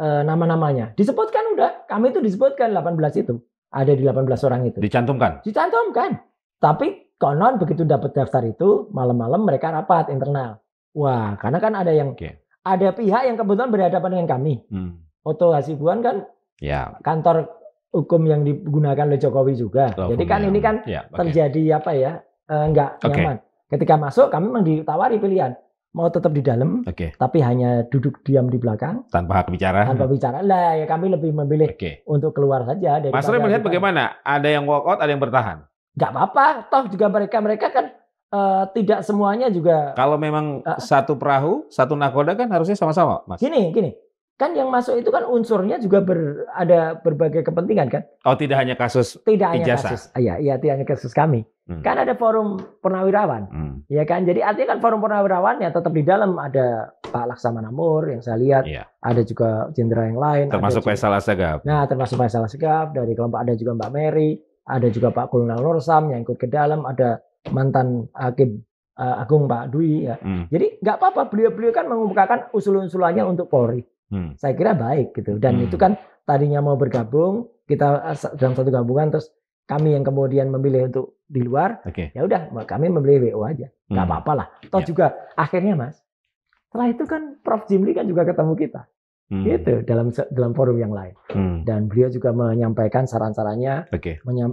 nama-namanya. Disebutkan udah, kami itu disebutkan 18 itu. Ada di 18 orang itu. Dicantumkan? Dicantumkan. Tapi konon begitu dapat daftar itu, malam-malam mereka rapat internal. Wah, karena kan ada yang ada pihak yang kebetulan berhadapan dengan kami. Otto Hasibuan kan kantor hukum yang digunakan oleh Jokowi juga. Jadi kan ini kan terjadi enggak nyaman. Ketika masuk kami memang ditawari pilihan. Mau tetap di dalam, tapi hanya duduk diam di belakang. Tanpa hak bicara? Tanpa bicara. Lah ya kami lebih memilih untuk keluar saja. Mas Roy melihat bagaimana? Ada yang walk out, ada yang bertahan? Enggak apa-apa. Toh juga mereka kan tidak semuanya juga. Kalau memang satu perahu, satu nakoda kan harusnya sama-sama, Mas. Gini. Kan yang masuk itu kan unsurnya juga ada berbagai kepentingan kan. Oh, tidak hanya kasus ijazah. Iya, tidak hanya kasus kami. Kan ada forum purnawirawan. Ya kan, jadi artinya kan forum purnawirawan ya tetap di dalam ada Pak Laksamana Mur yang saya lihat. Ada juga jenderal yang lain. Termasuk Faisal Assegaf. Nah, termasuk Faisal Assegaf. Dari kelompok ada juga Mbak Mary. Ada juga Pak Kolonel Nursam yang ikut ke dalam. Ada mantan Hakim Agung Pak Dwi. Ya. Jadi nggak apa-apa, beliau-beliau kan mengemukakan usul-usulannya untuk Polri. Saya kira baik gitu. Dan itu kan tadinya mau bergabung, kita dalam satu gabungan, terus kami yang kemudian memilih untuk di luar. Ya udah, kami memilih WO aja, nggak apa-apa lah. Toh juga akhirnya Mas, setelah itu kan Prof. Jimli kan juga ketemu kita, gitu dalam forum yang lain. Dan beliau juga menyampaikan saran-sarannya,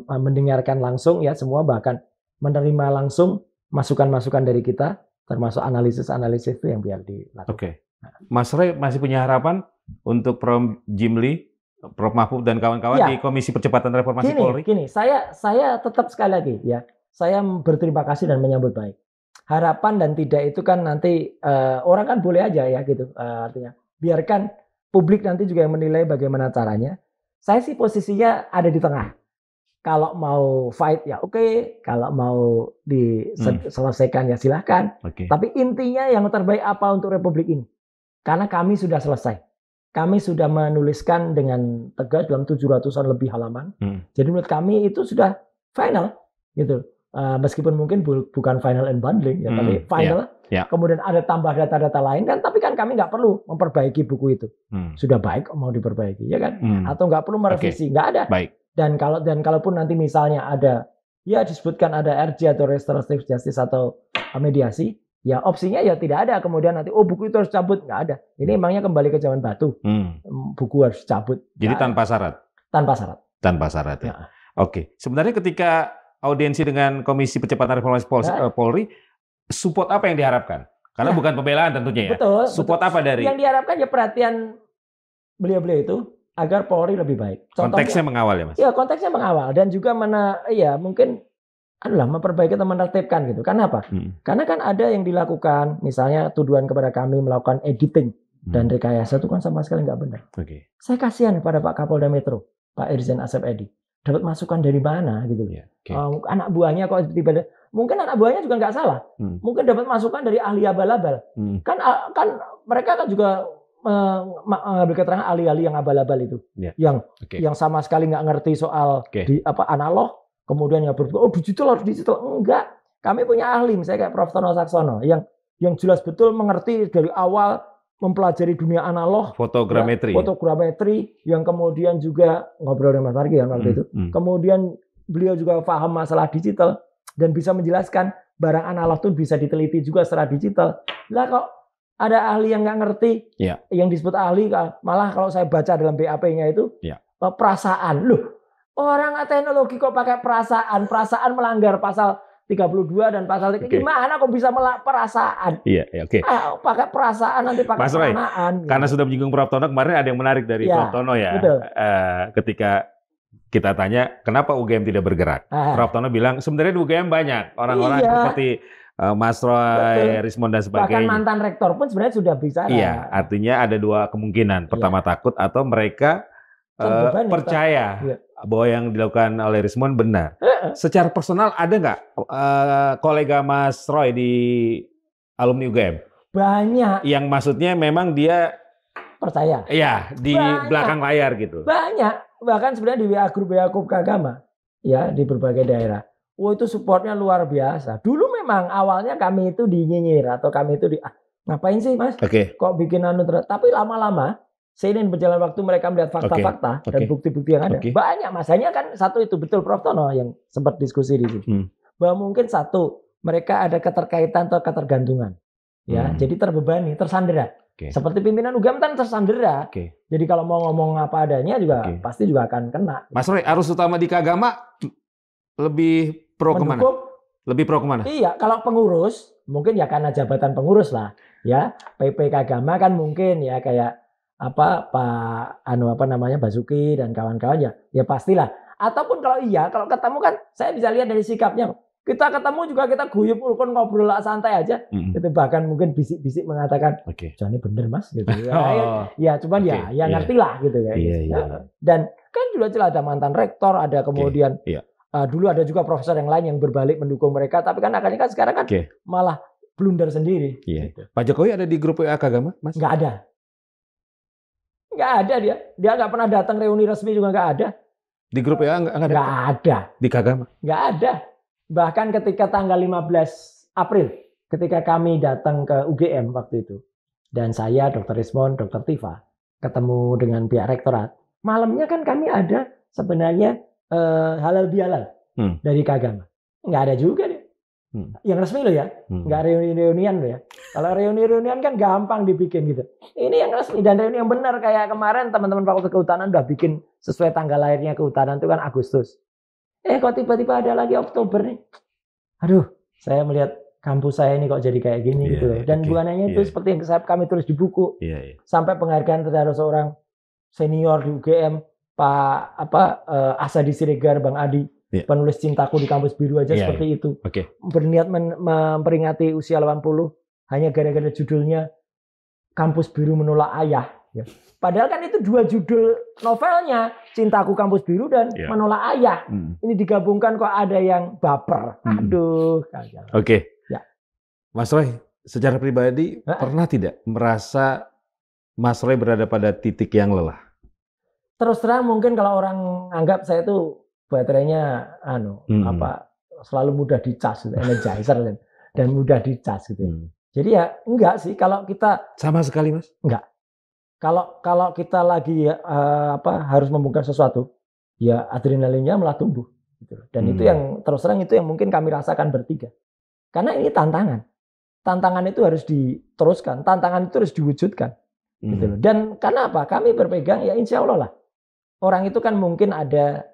mendengarkan langsung ya semua, bahkan menerima langsung masukan-masukan dari kita, termasuk analisis-analisis itu yang biar dilakukan. Mas Roy masih punya harapan untuk Prof. Jimli, Prof. Mahfud dan kawan-kawan di Komisi Percepatan Reformasi Polri? Gini, saya tetap sekali lagi ya, saya berterima kasih dan menyambut baik. Harapan dan tidak itu kan nanti orang kan boleh aja ya gitu, artinya biarkan publik nanti juga yang menilai bagaimana caranya. Saya sih posisinya ada di tengah. Kalau mau fight ya oke, kalau mau diselesaikan ya silahkan. Tapi intinya yang terbaik apa untuk Republik ini? Karena kami sudah selesai. Kami sudah menuliskan dengan tegas dalam 700-an lebih halaman. Jadi menurut kami itu sudah final, gitu. Meskipun mungkin bukan final and bundling, ya, tapi final. Kemudian ada tambah data-data lain kan, tapi kan kami nggak perlu memperbaiki buku itu. Sudah baik mau diperbaiki, ya kan? Atau nggak perlu merevisi, nggak ada. Dan kalaupun nanti misalnya ada, ya disebutkan ada RJ atau restoratif justice atau mediasi. Ya opsinya ya tidak ada, kemudian nanti buku itu harus cabut, nggak ada. Ini emangnya kembali ke zaman batu, buku harus cabut. Jadi tanpa syarat? Tanpa syarat ya. Sebenarnya ketika audiensi dengan Komisi Percepatan Reformasi Polri, support apa yang diharapkan? Karena bukan pembelaan tentunya ya. Betul. Support apa dari? Yang diharapkan ya perhatian beliau-beliau itu agar Polri lebih baik. Konteksnya mengawal ya Mas? Ya konteksnya mengawal dan juga mungkin memperbaiki atau menertibkan gitu. Kenapa? Karena kan ada yang dilakukan, misalnya tuduhan kepada kami melakukan editing dan rekayasa itu kan sama sekali nggak benar. Saya kasihan pada Pak Kapolda Metro, Pak Irjen Asep Edi. Dapat masukan dari mana gitu. Anak buahnya kok tiba-tiba, mungkin anak buahnya juga nggak salah. Mungkin dapat masukan dari ahli abal-abal. Kan mereka kan juga mengambil keterangan ahli-ahli yang abal-abal itu. Yang sama sekali nggak ngerti soal analog. Kemudian yang digital harus digital. Enggak. Kami punya ahli, misalnya kayak Prof. Tono Saksono, yang jelas betul mengerti dari awal, mempelajari dunia analog. Fotogrametri, yang kemudian juga ngobrol dengan Mas Margi kan waktu itu. Kemudian beliau juga paham masalah digital, dan bisa menjelaskan barang analog itu bisa diteliti juga secara digital. Lah kok ada ahli yang nggak ngerti, yang disebut ahli, malah kalau saya baca dalam BAP-nya itu, perasaan. Loh, orang teknologi kok pakai perasaan melanggar pasal 32 dan pasal 3. Gimana kok bisa perasaan? Pakai perasaan nanti pakai peranaan. Karena sudah menyinggung Prof. Tono, kemarin ada yang menarik dari Prof. Tono ya. Ketika kita tanya kenapa UGM tidak bergerak, Prof. Tono bilang sebenarnya di UGM banyak orang-orang seperti Mas Roy, Rismond dan sebagainya. Bahkan mantan rektor pun sebenarnya sudah bicara. Artinya ada dua kemungkinan. Pertama takut atau mereka percaya bahwa yang dilakukan oleh Rismond benar. Secara personal ada nggak kolega Mas Roy di alumni UGM? Banyak. Yang maksudnya memang dia percaya. Iya, di belakang layar gitu. Banyak. Bahkan sebenarnya di WA grup keagama ya di berbagai daerah. Itu supportnya luar biasa. Dulu memang awalnya kami itu dinyinyir atau kami itu ngapain sih Mas? Kok bikin tapi lama-lama seiring berjalan waktu mereka melihat fakta-fakta dan bukti-bukti yang ada. Banyak masanya kan satu itu betul Prof. Tono yang sempat diskusi di sini. Bahwa mungkin satu mereka ada keterkaitan atau ketergantungan. Jadi terbebani, tersandera. Seperti pimpinan UGM kan tersandera. Jadi kalau mau ngomong apa adanya juga pasti juga akan kena. Mas Roy, arus utama di keagama lebih pro kemana? Lebih pro kemana? Iya, kalau pengurus mungkin ya karena jabatan pengurus lah. Ya, PP Keagama kan mungkin ya kayak Pak Basuki dan kawan-kawan ya pastilah. Ataupun kalau ketemu kan saya bisa lihat dari sikapnya. Kita ketemu juga kita guyup ngobrol santai aja. Itu bahkan mungkin bisik-bisik mengatakan, "Jani bener Mas," gitu. Cuman ngerti lah gitu ya. Dan kan juga jelas ada mantan rektor, ada kemudian dulu ada juga profesor yang lain yang berbalik mendukung mereka, tapi kan akhirnya kan sekarang kan malah blunder sendiri. Gitu. Pak Jokowi ada di grup WA Keagama, Mas? Nggak ada. Nggak ada dia. Dia nggak pernah datang reuni resmi juga nggak ada. Di grup WA nggak ada? Nggak ada. Di Keagama? Nggak ada. Bahkan ketika tanggal 15 April, ketika kami datang ke UGM waktu itu, dan saya, Dr. Rismond, Dr. Tifa, ketemu dengan pihak rektorat. Malamnya kan kami ada sebenarnya halal bihalal dari keagama. Nggak ada juga deh. Yang resmi loh ya, nggak reuni-reunian loh ya. Kalau reuni-reunian kan gampang dibikin gitu. Ini yang resmi dan reuni yang benar kayak kemarin teman-teman Fakultas Kehutanan udah bikin sesuai tanggal lahirnya kehutanan itu kan Agustus. Kok tiba-tiba ada lagi Oktober nih. Aduh, saya melihat kampus saya ini kok jadi kayak gini gitu loh. Dan bukan hanya itu seperti yang kami tulis di buku. Sampai penghargaan terhadap seorang senior di UGM, Pak Asadi Siregar, Bang Adi. Penulis Cintaku di Kampus Biru aja seperti itu. Berniat memperingati usia 80 hanya gara-gara judulnya Kampus Biru Menolak Ayah. Ya. Padahal kan itu dua judul novelnya, Cintaku Kampus Biru dan Menolak Ayah. Ini digabungkan kok ada yang baper. Aduh. Ya. Mas Roy, secara pribadi pernah tidak merasa Mas Roy berada pada titik yang lelah? Terus terang mungkin kalau orang anggap saya tuh baterainya selalu mudah dicas gitu, energizer dan mudah dicas gitu. Jadi ya enggak sih kalau kita sama sekali Mas. Enggak. Kalau kita lagi harus membongkar sesuatu, ya adrenalinnya malah tumbuh gitu. Dan itu yang terus terang itu yang mungkin kami rasakan bertiga. Karena ini tantangan. Tantangan itu harus diteruskan, tantangan itu harus diwujudkan. Gitu loh. Dan karena apa? Kami berpegang ya insya Allah lah. Orang itu kan mungkin ada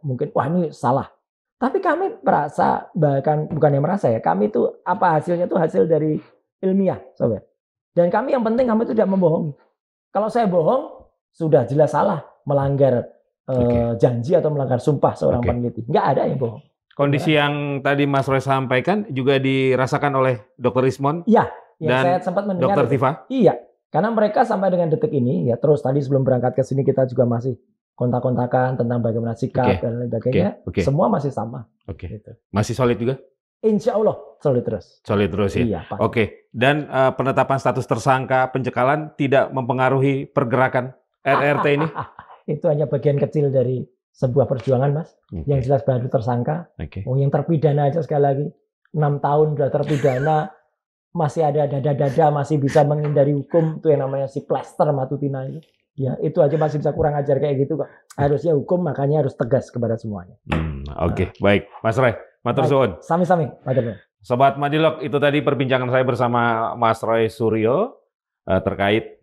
mungkin wah ini salah. Tapi kami merasa bahkan bukan yang merasa ya, kami itu hasilnya itu hasil dari ilmiah, sobat. Dan kami yang penting kami itu tidak membohongi. Kalau saya bohong sudah jelas salah, melanggar janji atau melanggar sumpah seorang peneliti. Nggak ada yang bohong. Kondisi yang tadi Mas Roy sampaikan juga dirasakan oleh Dr. Ismon. Iya, dan saya sempat mendengar. Dr. Tifa. Iya. Karena mereka sampai dengan detik ini, ya terus tadi sebelum berangkat ke sini kita juga masih kontak-kontakan tentang bagaimana sikap dan lain sebagainya. Semua masih sama. Gitu. Masih solid juga? Insya Allah solid terus. Solid terus ya? Iya, Oke. Dan penetapan status tersangka pencekalan tidak mempengaruhi pergerakan RRT ini? Itu hanya bagian kecil dari sebuah perjuangan, Mas. Yang jelas baru tersangka. Yang terpidana aja sekali lagi. 6 tahun sudah terpidana. Masih ada dada-dada, masih bisa menghindari hukum, itu yang namanya si Plester Matutina itu. Ya, itu aja masih bisa kurang ajar kayak gitu kok. Harusnya hukum makanya harus tegas kepada semuanya. Baik. Mas Roy, matur suwun. Sami-sami, matur. Sobat Madilog, itu tadi perbincangan saya bersama Mas Roy Suryo terkait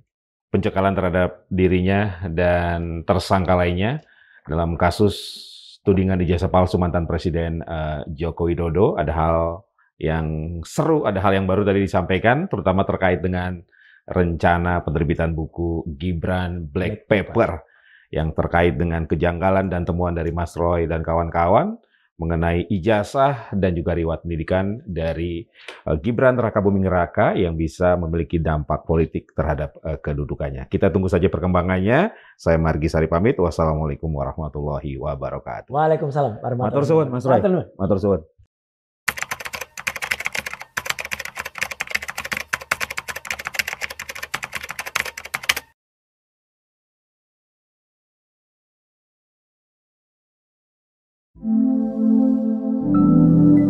pencekalan terhadap dirinya dan tersangka lainnya dalam kasus tudingan ijazah palsu mantan Presiden Joko Widodo. Ada hal yang seru, ada hal yang baru tadi disampaikan, terutama terkait dengan rencana penerbitan buku Gibran Black Paper yang terkait dengan kejanggalan dan temuan dari Mas Roy dan kawan-kawan mengenai ijazah dan juga riwayat pendidikan dari Gibran Rakabuming Raka yang bisa memiliki dampak politik terhadap kedudukannya. Kita tunggu saja perkembangannya. Saya Margi Sari pamit. Wassalamualaikum warahmatullahi wabarakatuh. Waalaikumsalam warahmatullahi wabarakatuh. Matur suwun, Mas Roy. Matur suwun. Thank you.